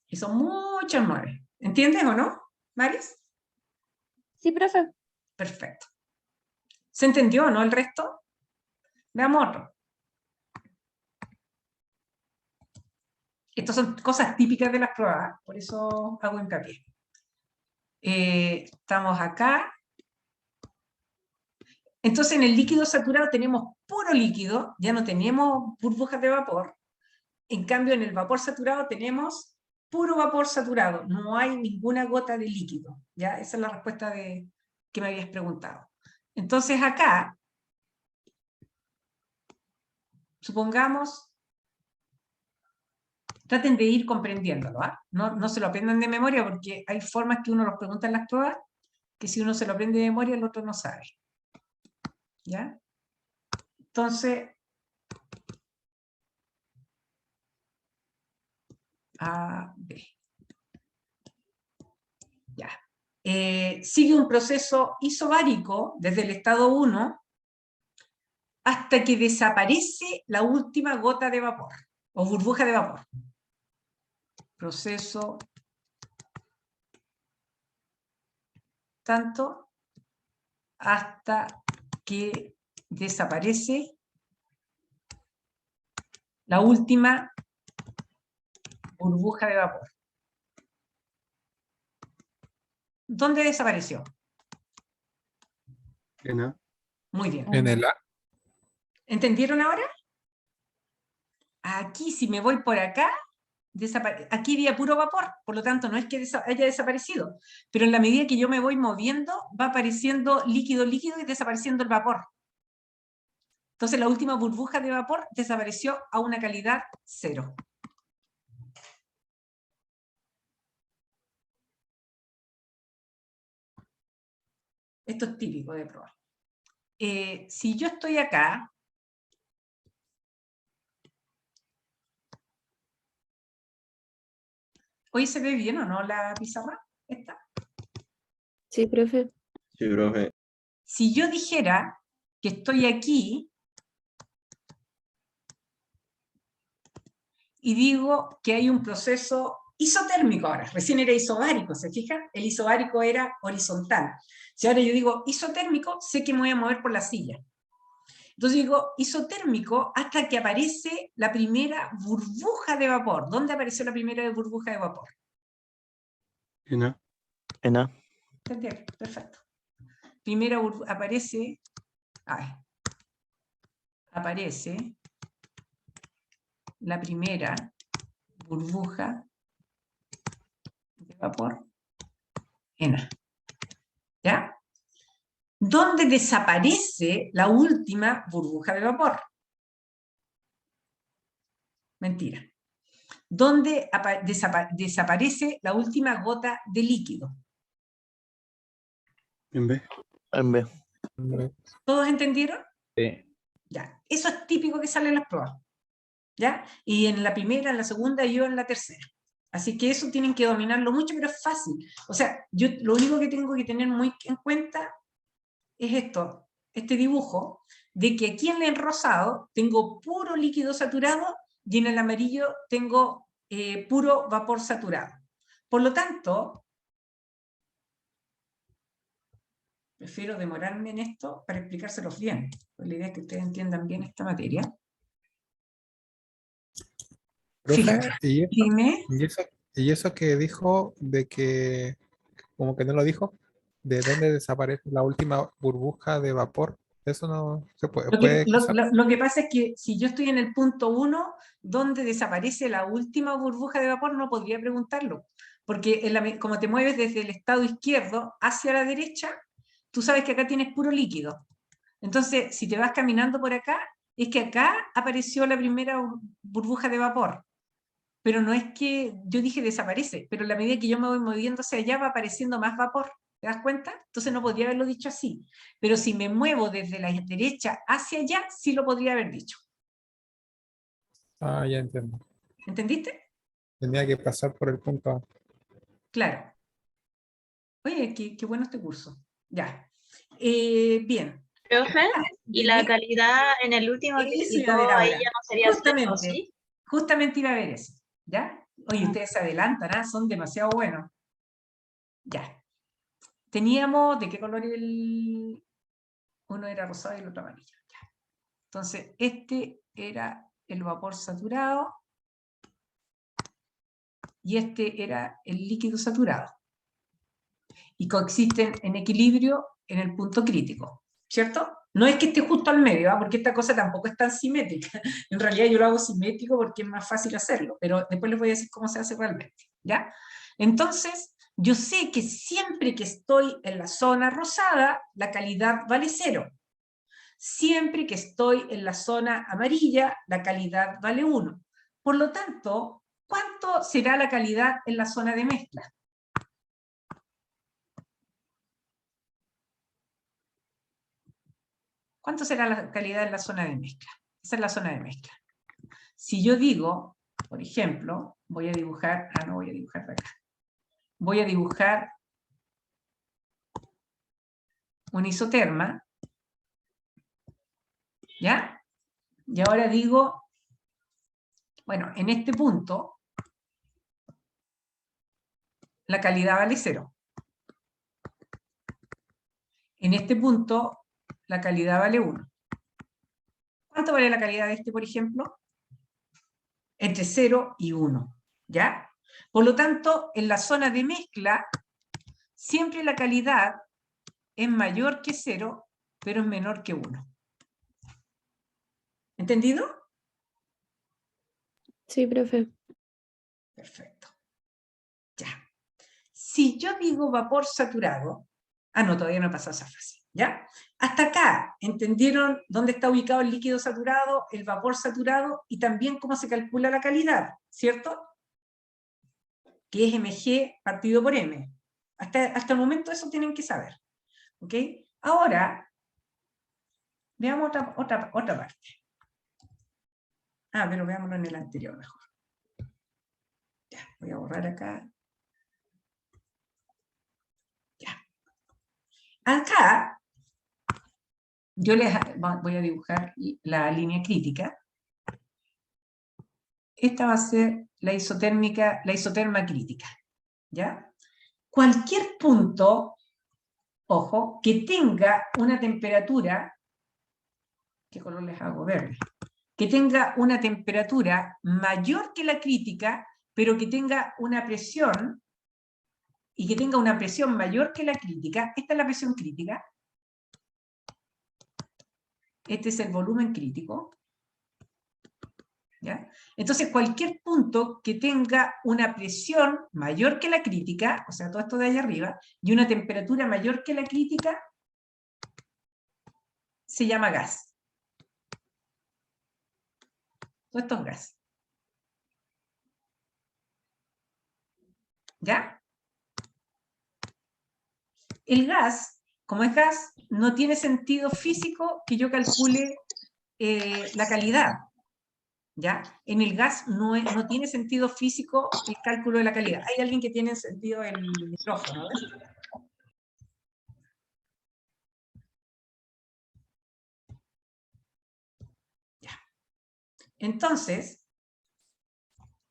Y son muchos 9. ¿Entiendes o no, Maris? Sí, profe. Perfecto. ¿Se entendió o no el resto? Veamos otro. Estas son cosas típicas de las pruebas, por eso hago hincapié. Estamos acá. Entonces en el líquido saturado tenemos puro líquido, ya no tenemos burbujas de vapor. En cambio en el vapor saturado tenemos puro vapor saturado, no hay ninguna gota de líquido. ¿Ya? Esa es la respuesta que me habías preguntado. Entonces acá, supongamos, traten de ir comprendiéndolo, ¿ah? No se lo aprendan de memoria porque hay formas que uno los pregunta en las pruebas que si uno se lo aprende de memoria el otro no sabe. ¿Ya? Entonces, A, B. Ya. Sigue un proceso isobárico desde el estado 1 hasta que desaparece la última gota de vapor o burbuja de vapor. Proceso tanto hasta que desaparece la última burbuja de vapor. ¿Dónde desapareció? En A. Muy bien. En el A. ¿Entendieron ahora? Aquí, si me voy por acá, aquí había puro vapor, por lo tanto no es que haya desaparecido, pero en la medida que yo me voy moviendo, va apareciendo líquido, líquido y desapareciendo el vapor. Entonces la última burbuja de vapor desapareció a una calidad 0. Esto es típico de probar. Si yo estoy acá, ¿hoy se ve bien o no la pizarra? ¿Esta? Sí, profe. Sí, profe. Si yo dijera que estoy aquí y digo que hay un proceso isotérmico ahora, recién era isobárico, ¿se fijan? El isobárico era horizontal. Si ahora yo digo isotérmico, sé que me voy a mover por la silla. Entonces digo isotérmico hasta que aparece la primera burbuja de vapor. ¿Dónde apareció la primera burbuja de vapor? En A. En A. ¿Entendieron? Perfecto. Primera aparece, aparece la primera burbuja de vapor en A. ¿Ya? ¿Dónde desaparece la última burbuja de vapor? Mentira. ¿Dónde desaparece la última gota de líquido? En B. En B. ¿Todos entendieron? Sí. Ya. Eso es típico que sale en las pruebas. ¿Ya? Y en la primera, en la segunda y yo en la tercera. Así que eso tienen que dominarlo mucho, pero es fácil. O sea, yo lo único que tengo que tener muy en cuenta es esto, este dibujo, de que aquí en el rosado tengo puro líquido saturado y en el amarillo tengo puro vapor saturado. Por lo tanto, prefiero demorarme en esto para explicárselos bien. Pues la idea es que ustedes entiendan bien esta materia. Profe, Fíjate, dime. y eso que dijo de que, como que no lo dijo, de dónde desaparece la última burbuja de vapor, eso no se puede, Lo que pasa es que si yo estoy en el punto 1, donde desaparece la última burbuja de vapor, no podría preguntarlo. Porque como te mueves desde el estado izquierdo hacia la derecha, tú sabes que acá tienes puro líquido. Entonces, si te vas caminando por acá, es que acá apareció la primera burbuja de vapor. Pero no es que yo dije desaparece, pero en la medida que yo me voy moviendo hacia allá va apareciendo más vapor. ¿Te das cuenta? Entonces no podría haberlo dicho así. Pero si me muevo desde la derecha hacia allá, sí lo podría haber dicho. Ah, ya entiendo. ¿Entendiste? Tenía que pasar por el punto A. Claro. Oye, qué bueno este curso. Ya. Bien. Profe, y la Dime. calidad en el último que Eso iba a ver explicó, ahí ahora. ya no sería cierto, Justamente, ¿sí? justamente iba a ver eso. ¿Ya? Oye, ustedes se adelantan, ¿ah? Son demasiado buenos. Ya. Teníamos, ¿de qué color el...? Uno era rosado y el otro amarillo. Ya. Entonces, este era el vapor saturado y este era el líquido saturado. Y coexisten en equilibrio en el punto crítico, ¿cierto? No es que esté justo al medio, ¿eh? Porque esta cosa tampoco es tan simétrica. En realidad yo lo hago simétrico porque es más fácil hacerlo, pero después les voy a decir cómo se hace realmente, ¿ya? Entonces, yo sé que siempre que estoy en la zona rosada, la calidad vale 0. Siempre que estoy en la zona amarilla, la calidad vale 1. Por lo tanto, ¿cuánto será la calidad en la zona de mezcla? ¿Cuánto será la calidad en la zona de mezcla? Esa es la zona de mezcla. Si yo digo, por ejemplo, voy a dibujar, no voy a dibujar de acá. Voy a dibujar un isoterma, ¿ya? Y ahora digo, bueno, en este punto, la calidad vale 0. En este punto, la calidad vale 1. ¿Cuánto vale la calidad de este, por ejemplo? Entre 0 y 1, ¿ya? Por lo tanto, en la zona de mezcla, siempre la calidad es mayor que 0, pero es menor que 1. ¿Entendido? Sí, profe. Perfecto. Ya. Si yo digo vapor saturado, no, todavía no he pasado esa fase, ¿ya? Hasta acá, ¿entendieron dónde está ubicado el líquido saturado, el vapor saturado y también cómo se calcula la calidad, ¿cierto? Que es mg partido por m. Hasta el momento eso tienen que saber, ¿ok? Ahora, veamos otra parte. Pero veámoslo en el anterior mejor. Ya, voy a borrar acá. Ya. Acá, yo les voy a dibujar la línea crítica. Esta va a ser la isoterma crítica, ¿ya? Cualquier punto, ojo, que tenga una temperatura, ¿qué color les hago? Verde. Que tenga una temperatura mayor que la crítica, pero que tenga una presión, y que tenga una presión mayor que la crítica. Esta es la presión crítica. Este es el volumen crítico. ¿Ya? Entonces, cualquier punto que tenga una presión mayor que la crítica, o sea, todo esto de ahí arriba, y una temperatura mayor que la crítica, se llama gas. Todo esto es gas. ¿Ya? El gas, como es gas, no tiene sentido físico que yo calcule la calidad. ¿Ya? En el gas no tiene sentido físico el cálculo de la calidad. Hay alguien que tiene sentido el micrófono, ¿ves? Ya. Entonces,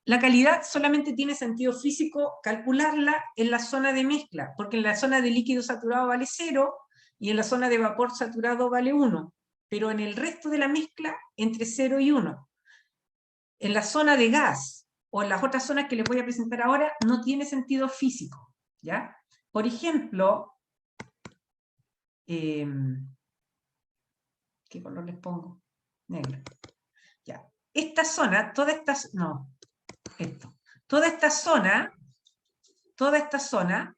la calidad solamente tiene sentido físico calcularla en la zona de mezcla, porque en la zona de líquido saturado vale 0 y en la zona de vapor saturado vale 1, pero en el resto de la mezcla entre 0 y 1. En la zona de gas o en las otras zonas que les voy a presentar ahora no tiene sentido físico, ¿ya? Por ejemplo, ¿qué color les pongo? Negro. Ya. Esta zona, toda esta zona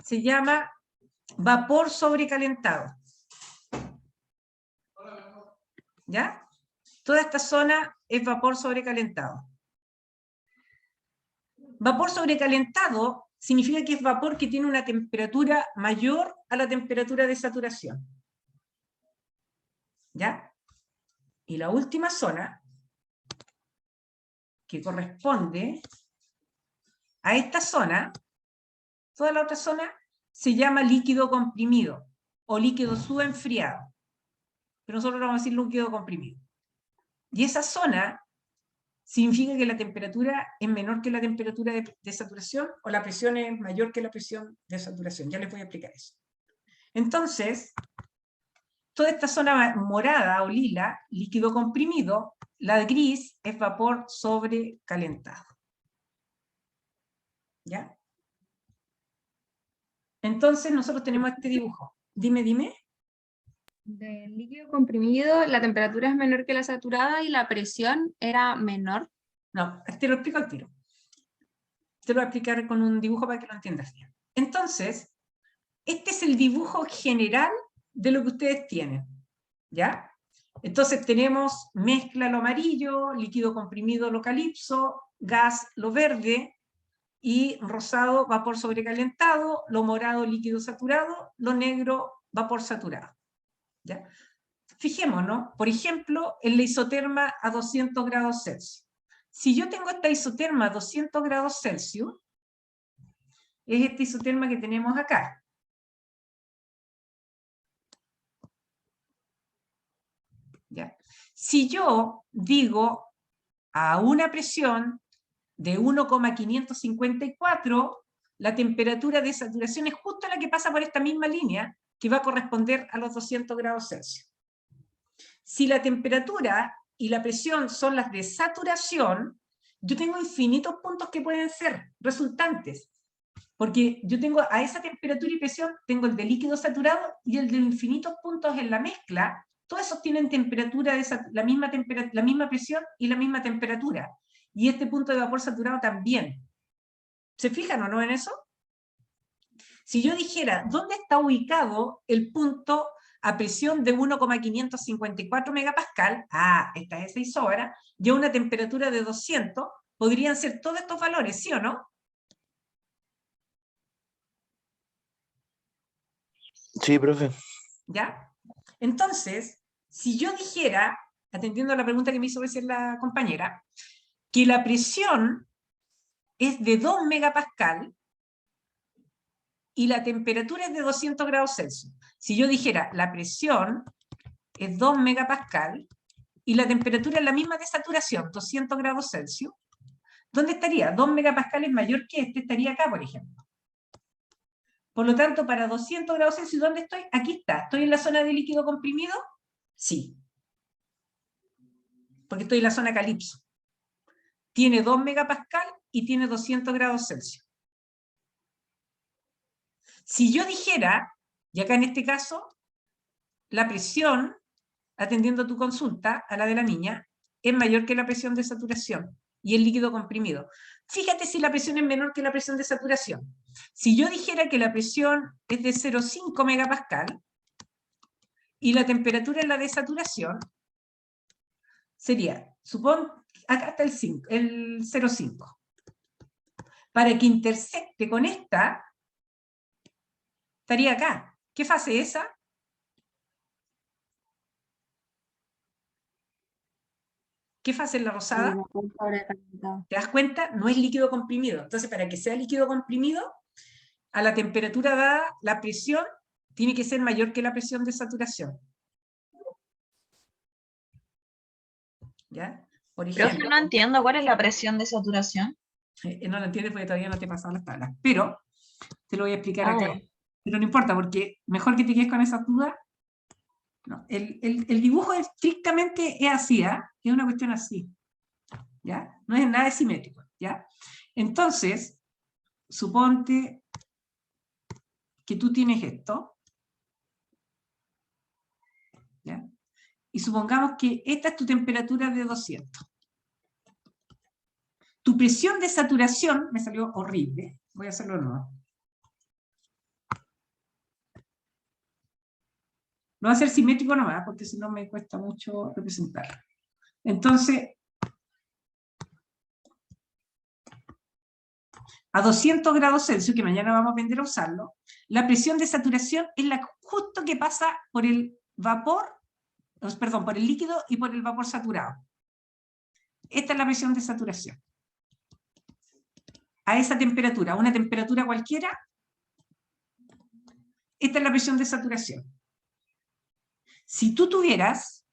se llama vapor sobrecalentado. ¿Ya? Toda esta zona es vapor sobrecalentado. Vapor sobrecalentado significa que es vapor que tiene una temperatura mayor a la temperatura de saturación. ¿Ya? Y la última zona que corresponde a esta zona, toda la otra zona, se llama líquido comprimido o líquido subenfriado. Pero nosotros vamos a decir líquido comprimido. Y esa zona significa que la temperatura es menor que la temperatura de saturación o la presión es mayor que la presión de saturación. Ya les voy a explicar eso. Entonces, toda esta zona morada o lila, líquido comprimido, la gris es vapor sobrecalentado. ¿Ya? Entonces nosotros tenemos este dibujo. Dime. Del líquido comprimido, la temperatura es menor que la saturada y la presión era menor. No, te lo explico al tiro. Te lo voy a explicar con un dibujo para que lo entiendas bien. Entonces, este es el dibujo general de lo que ustedes tienen. ¿Ya? Entonces tenemos mezcla lo amarillo, líquido comprimido lo calipso, gas lo verde, y rosado vapor sobrecalentado, lo morado líquido saturado, lo negro vapor saturado. ¿Ya? Fijémonos, por ejemplo, en la isoterma a 200 grados Celsius. Si yo tengo esta isoterma a 200 grados Celsius, es esta isoterma que tenemos acá. ¿Ya? Si yo digo a una presión de 1,554, la temperatura de saturación es justo la que pasa por esta misma línea, que va a corresponder a los 200 grados Celsius. Si la temperatura y la presión son las de saturación, yo tengo infinitos puntos que pueden ser resultantes, porque yo tengo a esa temperatura y presión, tengo el de líquido saturado y el de infinitos puntos en la mezcla. Todos esos tienen temperatura la misma presión y la misma temperatura. Y este punto de vapor saturado también. ¿Se fijan o no en eso? Si yo dijera, ¿dónde está ubicado el punto a presión de 1,554 megapascal? Ah, esta es esa isobara, y a una temperatura de 200, podrían ser todos estos valores, ¿sí o no? Sí, profe. ¿Ya? Entonces, si yo dijera, atendiendo a la pregunta que me hizo recién la compañera, que la presión es de 2 megapascal y la temperatura es de 200 grados Celsius. Si yo dijera, la presión es 2 megapascal y la temperatura es la misma de saturación, 200 grados Celsius, ¿dónde estaría? 2 megapascales mayor que este, estaría acá, por ejemplo. Por lo tanto, para 200 grados Celsius, ¿dónde estoy? Aquí está. ¿Estoy en la zona de líquido comprimido? Sí. Porque estoy en la zona calipso. Tiene 2 megapascal y tiene 200 grados Celsius. Si yo dijera, y acá en este caso, la presión, atendiendo a tu consulta, a la de la niña, es mayor que la presión de saturación y el líquido comprimido. Fíjate si la presión es menor que la presión de saturación. Si yo dijera que la presión es de 0,5 megapascal y la temperatura es la de saturación, sería, supón, acá está el 0,5. Para que intersecte con esta, estaría acá. ¿Qué fase es esa? ¿Qué fase es la rosada? ¿Te das cuenta? No es líquido comprimido. Entonces, para que sea líquido comprimido, a la temperatura dada, la presión tiene que ser mayor que la presión de saturación. ¿Ya? Por ejemplo, No entiendo cuál es la presión de saturación. no lo entiendes porque todavía no te he pasado las tablas, pero te lo voy a explicar acá. Pero no importa, porque mejor que te quedes con esas dudas. No, el dibujo estrictamente es así, ¿eh? Es una cuestión así, ¿ya? No es nada simétrico, ¿ya? Entonces, suponte que tú tienes esto, ¿ya? Y supongamos que esta es tu temperatura de 200. Tu presión de saturación, me salió horrible, voy a hacerlo de nuevo. No va a ser simétrico nomás, porque si no me cuesta mucho representar. Entonces, a 200 grados Celsius, que mañana vamos a aprender a usarlo, la presión de saturación es la justo que pasa por el vapor, perdón, por el líquido y por el vapor saturado. Esta es la presión de saturación. A esa temperatura, a una temperatura cualquiera, esta es la presión de saturación. Si tú tuvieras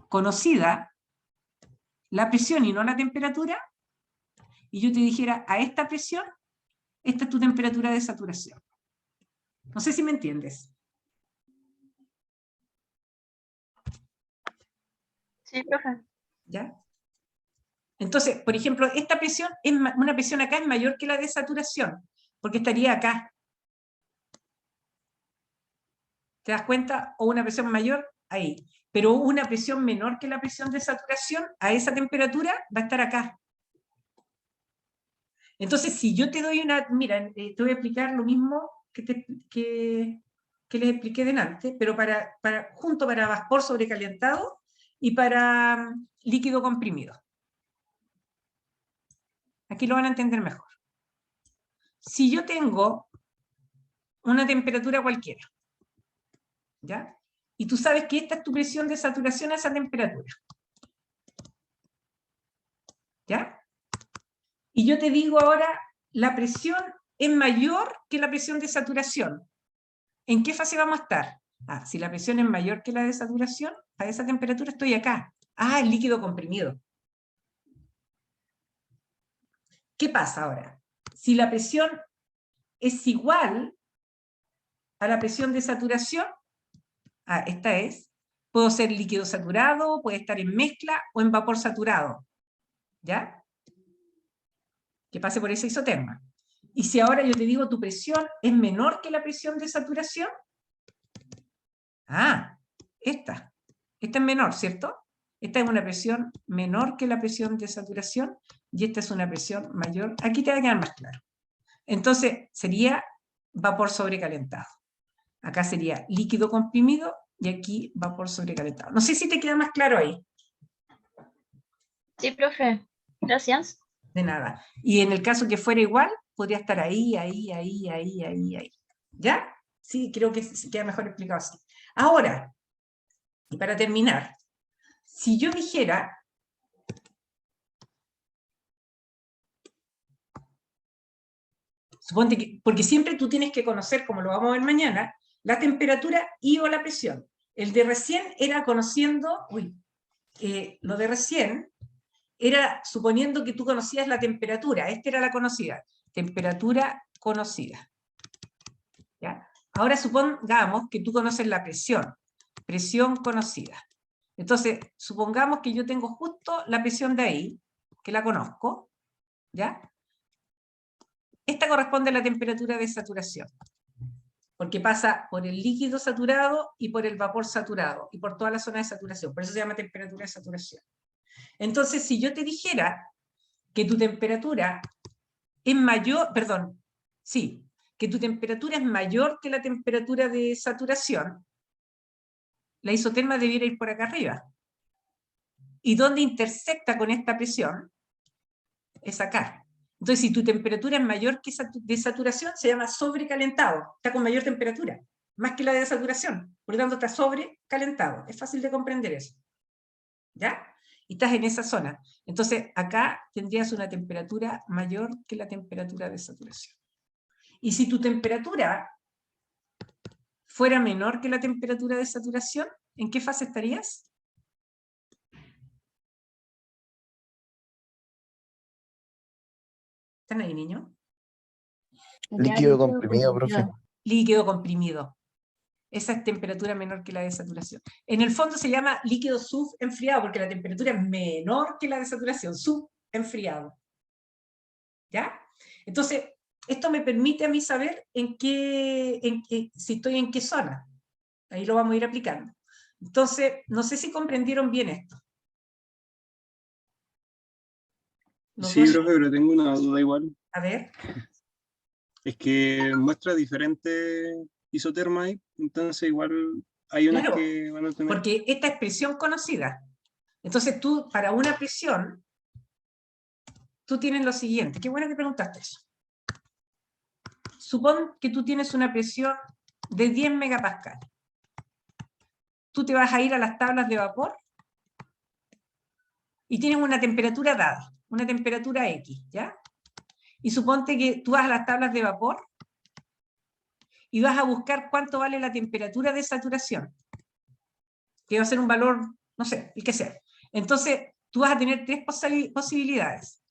conocida la presión y no la temperatura, y yo te dijera a esta presión, esta es tu temperatura de saturación. No sé si me entiendes. Sí, profe. ¿Ya? Entonces, por ejemplo, esta presión, una presión acá es mayor que la de saturación, porque estaría acá. ¿Te das cuenta? O una presión mayor, ahí. Pero una presión menor que la presión de saturación, a esa temperatura, va a estar acá. Entonces, si yo te doy una... Mira, te voy a explicar lo mismo que les expliqué delante, pero junto para vapor sobrecalentado y para líquido comprimido. Aquí lo van a entender mejor. Si yo tengo una temperatura cualquiera, ¿ya? Y tú sabes que esta es tu presión de saturación a esa temperatura, ¿ya? Y yo te digo ahora, la presión es mayor que la presión de saturación. ¿En qué fase vamos a estar? Ah, si la presión es mayor que la de saturación, a esa temperatura estoy acá. Ah, el líquido comprimido. ¿Qué pasa ahora? Si la presión es igual a la presión de saturación, esta es, puedo ser líquido saturado, puede estar en mezcla o en vapor saturado, ¿ya? Que pase por esa isoterma. Y si ahora yo te digo tu presión es menor que la presión de saturación, esta es menor, ¿cierto? Esta es una presión menor que la presión de saturación y esta es una presión mayor. Aquí te va a quedar más claro. Entonces sería vapor sobrecalentado. Acá sería líquido comprimido y aquí vapor sobrecalentado. No sé si te queda más claro ahí. Sí, profe. Gracias. De nada. Y en el caso que fuera igual, podría estar ahí. ¿Ya? Sí, creo que se queda mejor explicado así. Ahora, y para terminar, si yo dijera suponte que, porque siempre tú tienes que conocer, como lo vamos a ver mañana, la temperatura y o la presión. El de recién era conociendo, lo de recién era suponiendo que tú conocías la temperatura, esta era la conocida, temperatura conocida. ¿Ya? Ahora supongamos que tú conoces la presión, presión conocida. Entonces, supongamos que yo tengo justo la presión de ahí, que la conozco, ¿ya? Esta corresponde a la temperatura de saturación, porque pasa por el líquido saturado y por el vapor saturado, y por toda la zona de saturación, por eso se llama temperatura de saturación. Entonces, si yo te dijera que tu temperatura es mayor, que tu temperatura es mayor que la temperatura de saturación, la isoterma debiera ir por acá arriba. ¿Y dónde intersecta con esta presión? Es acá. Entonces, si tu temperatura es mayor que de saturación, se llama sobrecalentado. Está con mayor temperatura, más que la de saturación. Por lo tanto, está sobrecalentado. Es fácil de comprender eso. ¿Ya? Y estás en esa zona. Entonces, acá tendrías una temperatura mayor que la temperatura de saturación. Y si tu temperatura fuera menor que la temperatura de saturación, ¿en qué fase estarías? ¿Están ahí, niños? Líquido comprimido, profe. Líquido comprimido. Esa es temperatura menor que la de saturación. En el fondo se llama líquido subenfriado, porque la temperatura es menor que la de saturación, subenfriado. ¿Ya? Entonces, esto me permite a mí saber si estoy en qué zona. Ahí lo vamos a ir aplicando. Entonces, no sé si comprendieron bien esto. Sí, profe, pero tengo una duda igual. A ver. Es que muestra diferentes isotermas ahí, entonces igual hay unas Claro, que van a tener... porque esta es presión conocida. Entonces tú, para una presión, tú tienes lo siguiente. Qué bueno que preguntaste eso. Supón que tú tienes una presión de 10 megapascal. Tú te vas a ir a las tablas de vapor y tienes una temperatura dada, una temperatura X, ¿ya? Y suponte que tú vas a las tablas de vapor y vas a buscar cuánto vale la temperatura de saturación, que va a ser un valor, no sé, el que sea. Entonces, tú vas a tener tres posibilidades.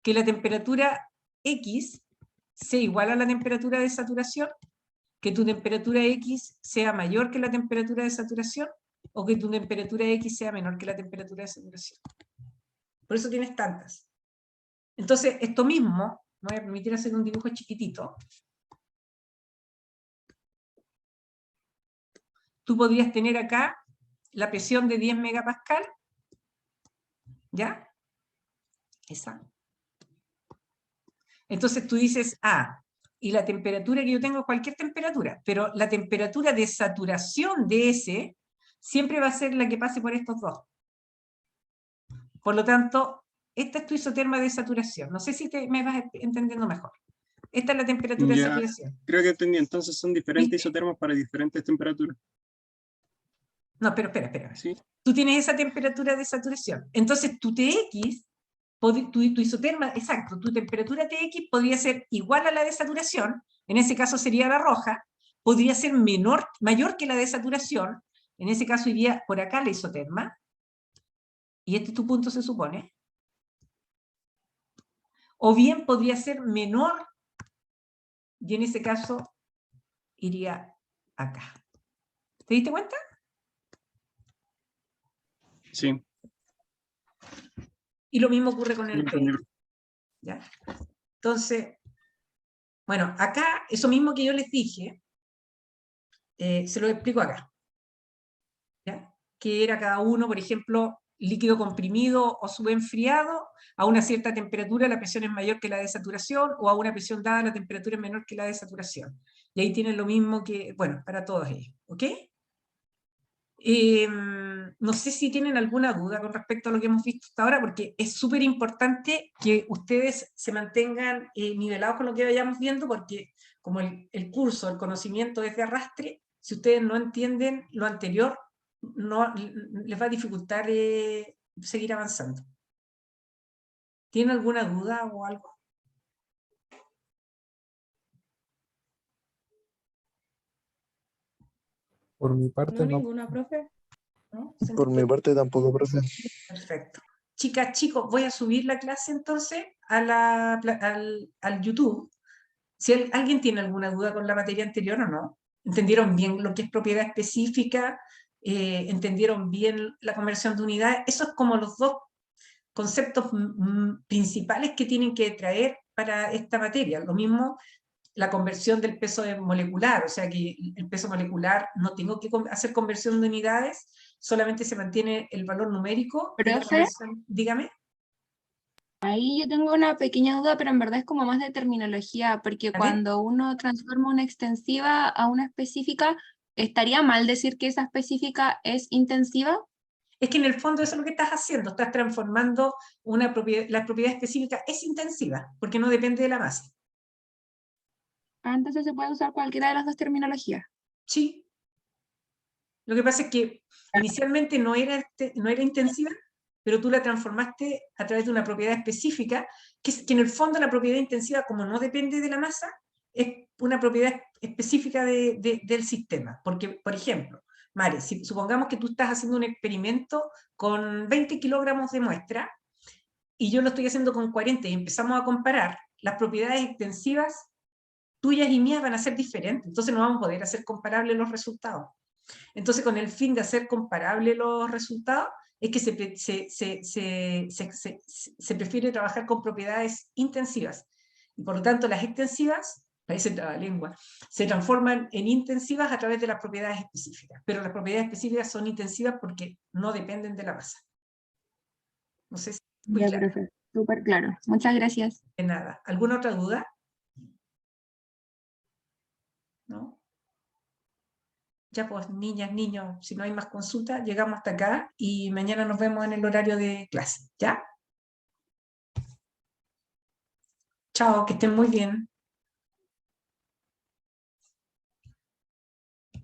Que la temperatura X sea igual a la temperatura de saturación, que tu temperatura X sea mayor que la temperatura de saturación, o que tu temperatura X sea menor que la temperatura de saturación. Por eso tienes tantas. Entonces, esto mismo, me voy a permitir hacer un dibujo chiquitito. Tú podrías tener acá la presión de 10 megapascal, ¿ya? Esa. Entonces tú dices, y la temperatura que yo tengo es cualquier temperatura, pero la temperatura de saturación de ese siempre va a ser la que pase por estos dos. Por lo tanto, esta es tu isoterma de saturación. No sé si me vas entendiendo mejor. Esta es la temperatura de saturación. Creo que entendí. Entonces son diferentes ¿Viste? isotermas para diferentes temperaturas. No, pero espera. ¿Sí? Tú tienes esa temperatura de saturación. Entonces tu TX, tu isoterma, exacto, tu temperatura TX podría ser igual a la de saturación, en ese caso sería la roja, podría ser mayor que la de saturación, en ese caso iría por acá la isoterma, y este es tu punto se supone, o bien podría ser menor, y en ese caso iría acá. ¿Te diste cuenta? Sí. Y lo mismo ocurre con el Entendí. P. ¿Ya? Entonces, bueno, acá, eso mismo que yo les dije, se lo explico acá. ¿Ya? Que era cada uno, por ejemplo, líquido comprimido o subenfriado, a una cierta temperatura la presión es mayor que la de saturación, o a una presión dada la temperatura es menor que la de saturación. Y ahí tienen lo mismo que, bueno, para todos ellos. ¿Ok? No sé si tienen alguna duda con respecto a lo que hemos visto hasta ahora, porque es súper importante que ustedes se mantengan nivelados con lo que vayamos viendo, porque como el curso, el conocimiento es de arrastre, si ustedes no entienden lo anterior, no, les va a dificultar seguir avanzando. ¿Tienen alguna duda o algo? Por mi parte, No, no. ninguna, profe. ¿No? Por mi parte tampoco, profe. Perfecto. Chicas, chicos, voy a subir la clase entonces a al YouTube. Si alguien tiene alguna duda con la materia anterior o no, ¿entendieron bien lo que es propiedad específica? ¿Entendieron bien la conversión de unidades? Esos es como los dos conceptos principales que tienen que traer para esta materia. Lo mismo la conversión del peso molecular, o sea que el peso molecular no tengo que hacer conversión de unidades, solamente se mantiene el valor numérico de la Profe. conversión. Dígame. Ahí yo tengo una pequeña duda, pero en verdad es como más de terminología, porque A ver. cuando uno transforma una extensiva a una específica, ¿estaría mal decir que esa específica es intensiva? Es que en el fondo eso es lo que estás haciendo, estás transformando una propiedad, la propiedad específica es intensiva, porque no depende de la masa. Entonces se puede usar cualquiera de las dos terminologías. Sí. Lo que pasa es que inicialmente no era intensiva, pero tú la transformaste a través de una propiedad específica, que en el fondo la propiedad intensiva, como no depende de la masa, es una propiedad específica del sistema. Porque, por ejemplo, Mare, si supongamos que tú estás haciendo un experimento con 20 kilogramos de muestra, y yo lo estoy haciendo con 40 y empezamos a comparar, las propiedades extensivas tuyas y mías van a ser diferentes, entonces no vamos a poder hacer comparables los resultados. Entonces, con el fin de hacer comparables los resultados, es que se prefiere trabajar con propiedades intensivas. Y por lo tanto, las extensivas, parece trabalengua, se transforman en intensivas a través de las propiedades específicas. Pero las propiedades específicas son intensivas porque no dependen de la masa. No sé si muy Ya, claro. profe, súper claro. Muchas gracias. De nada. ¿Alguna otra duda? ¿No? Ya pues, niñas, niños, si no hay más consultas, llegamos hasta acá y mañana nos vemos en el horario de clase, ¿ya? Chao, que estén muy bien.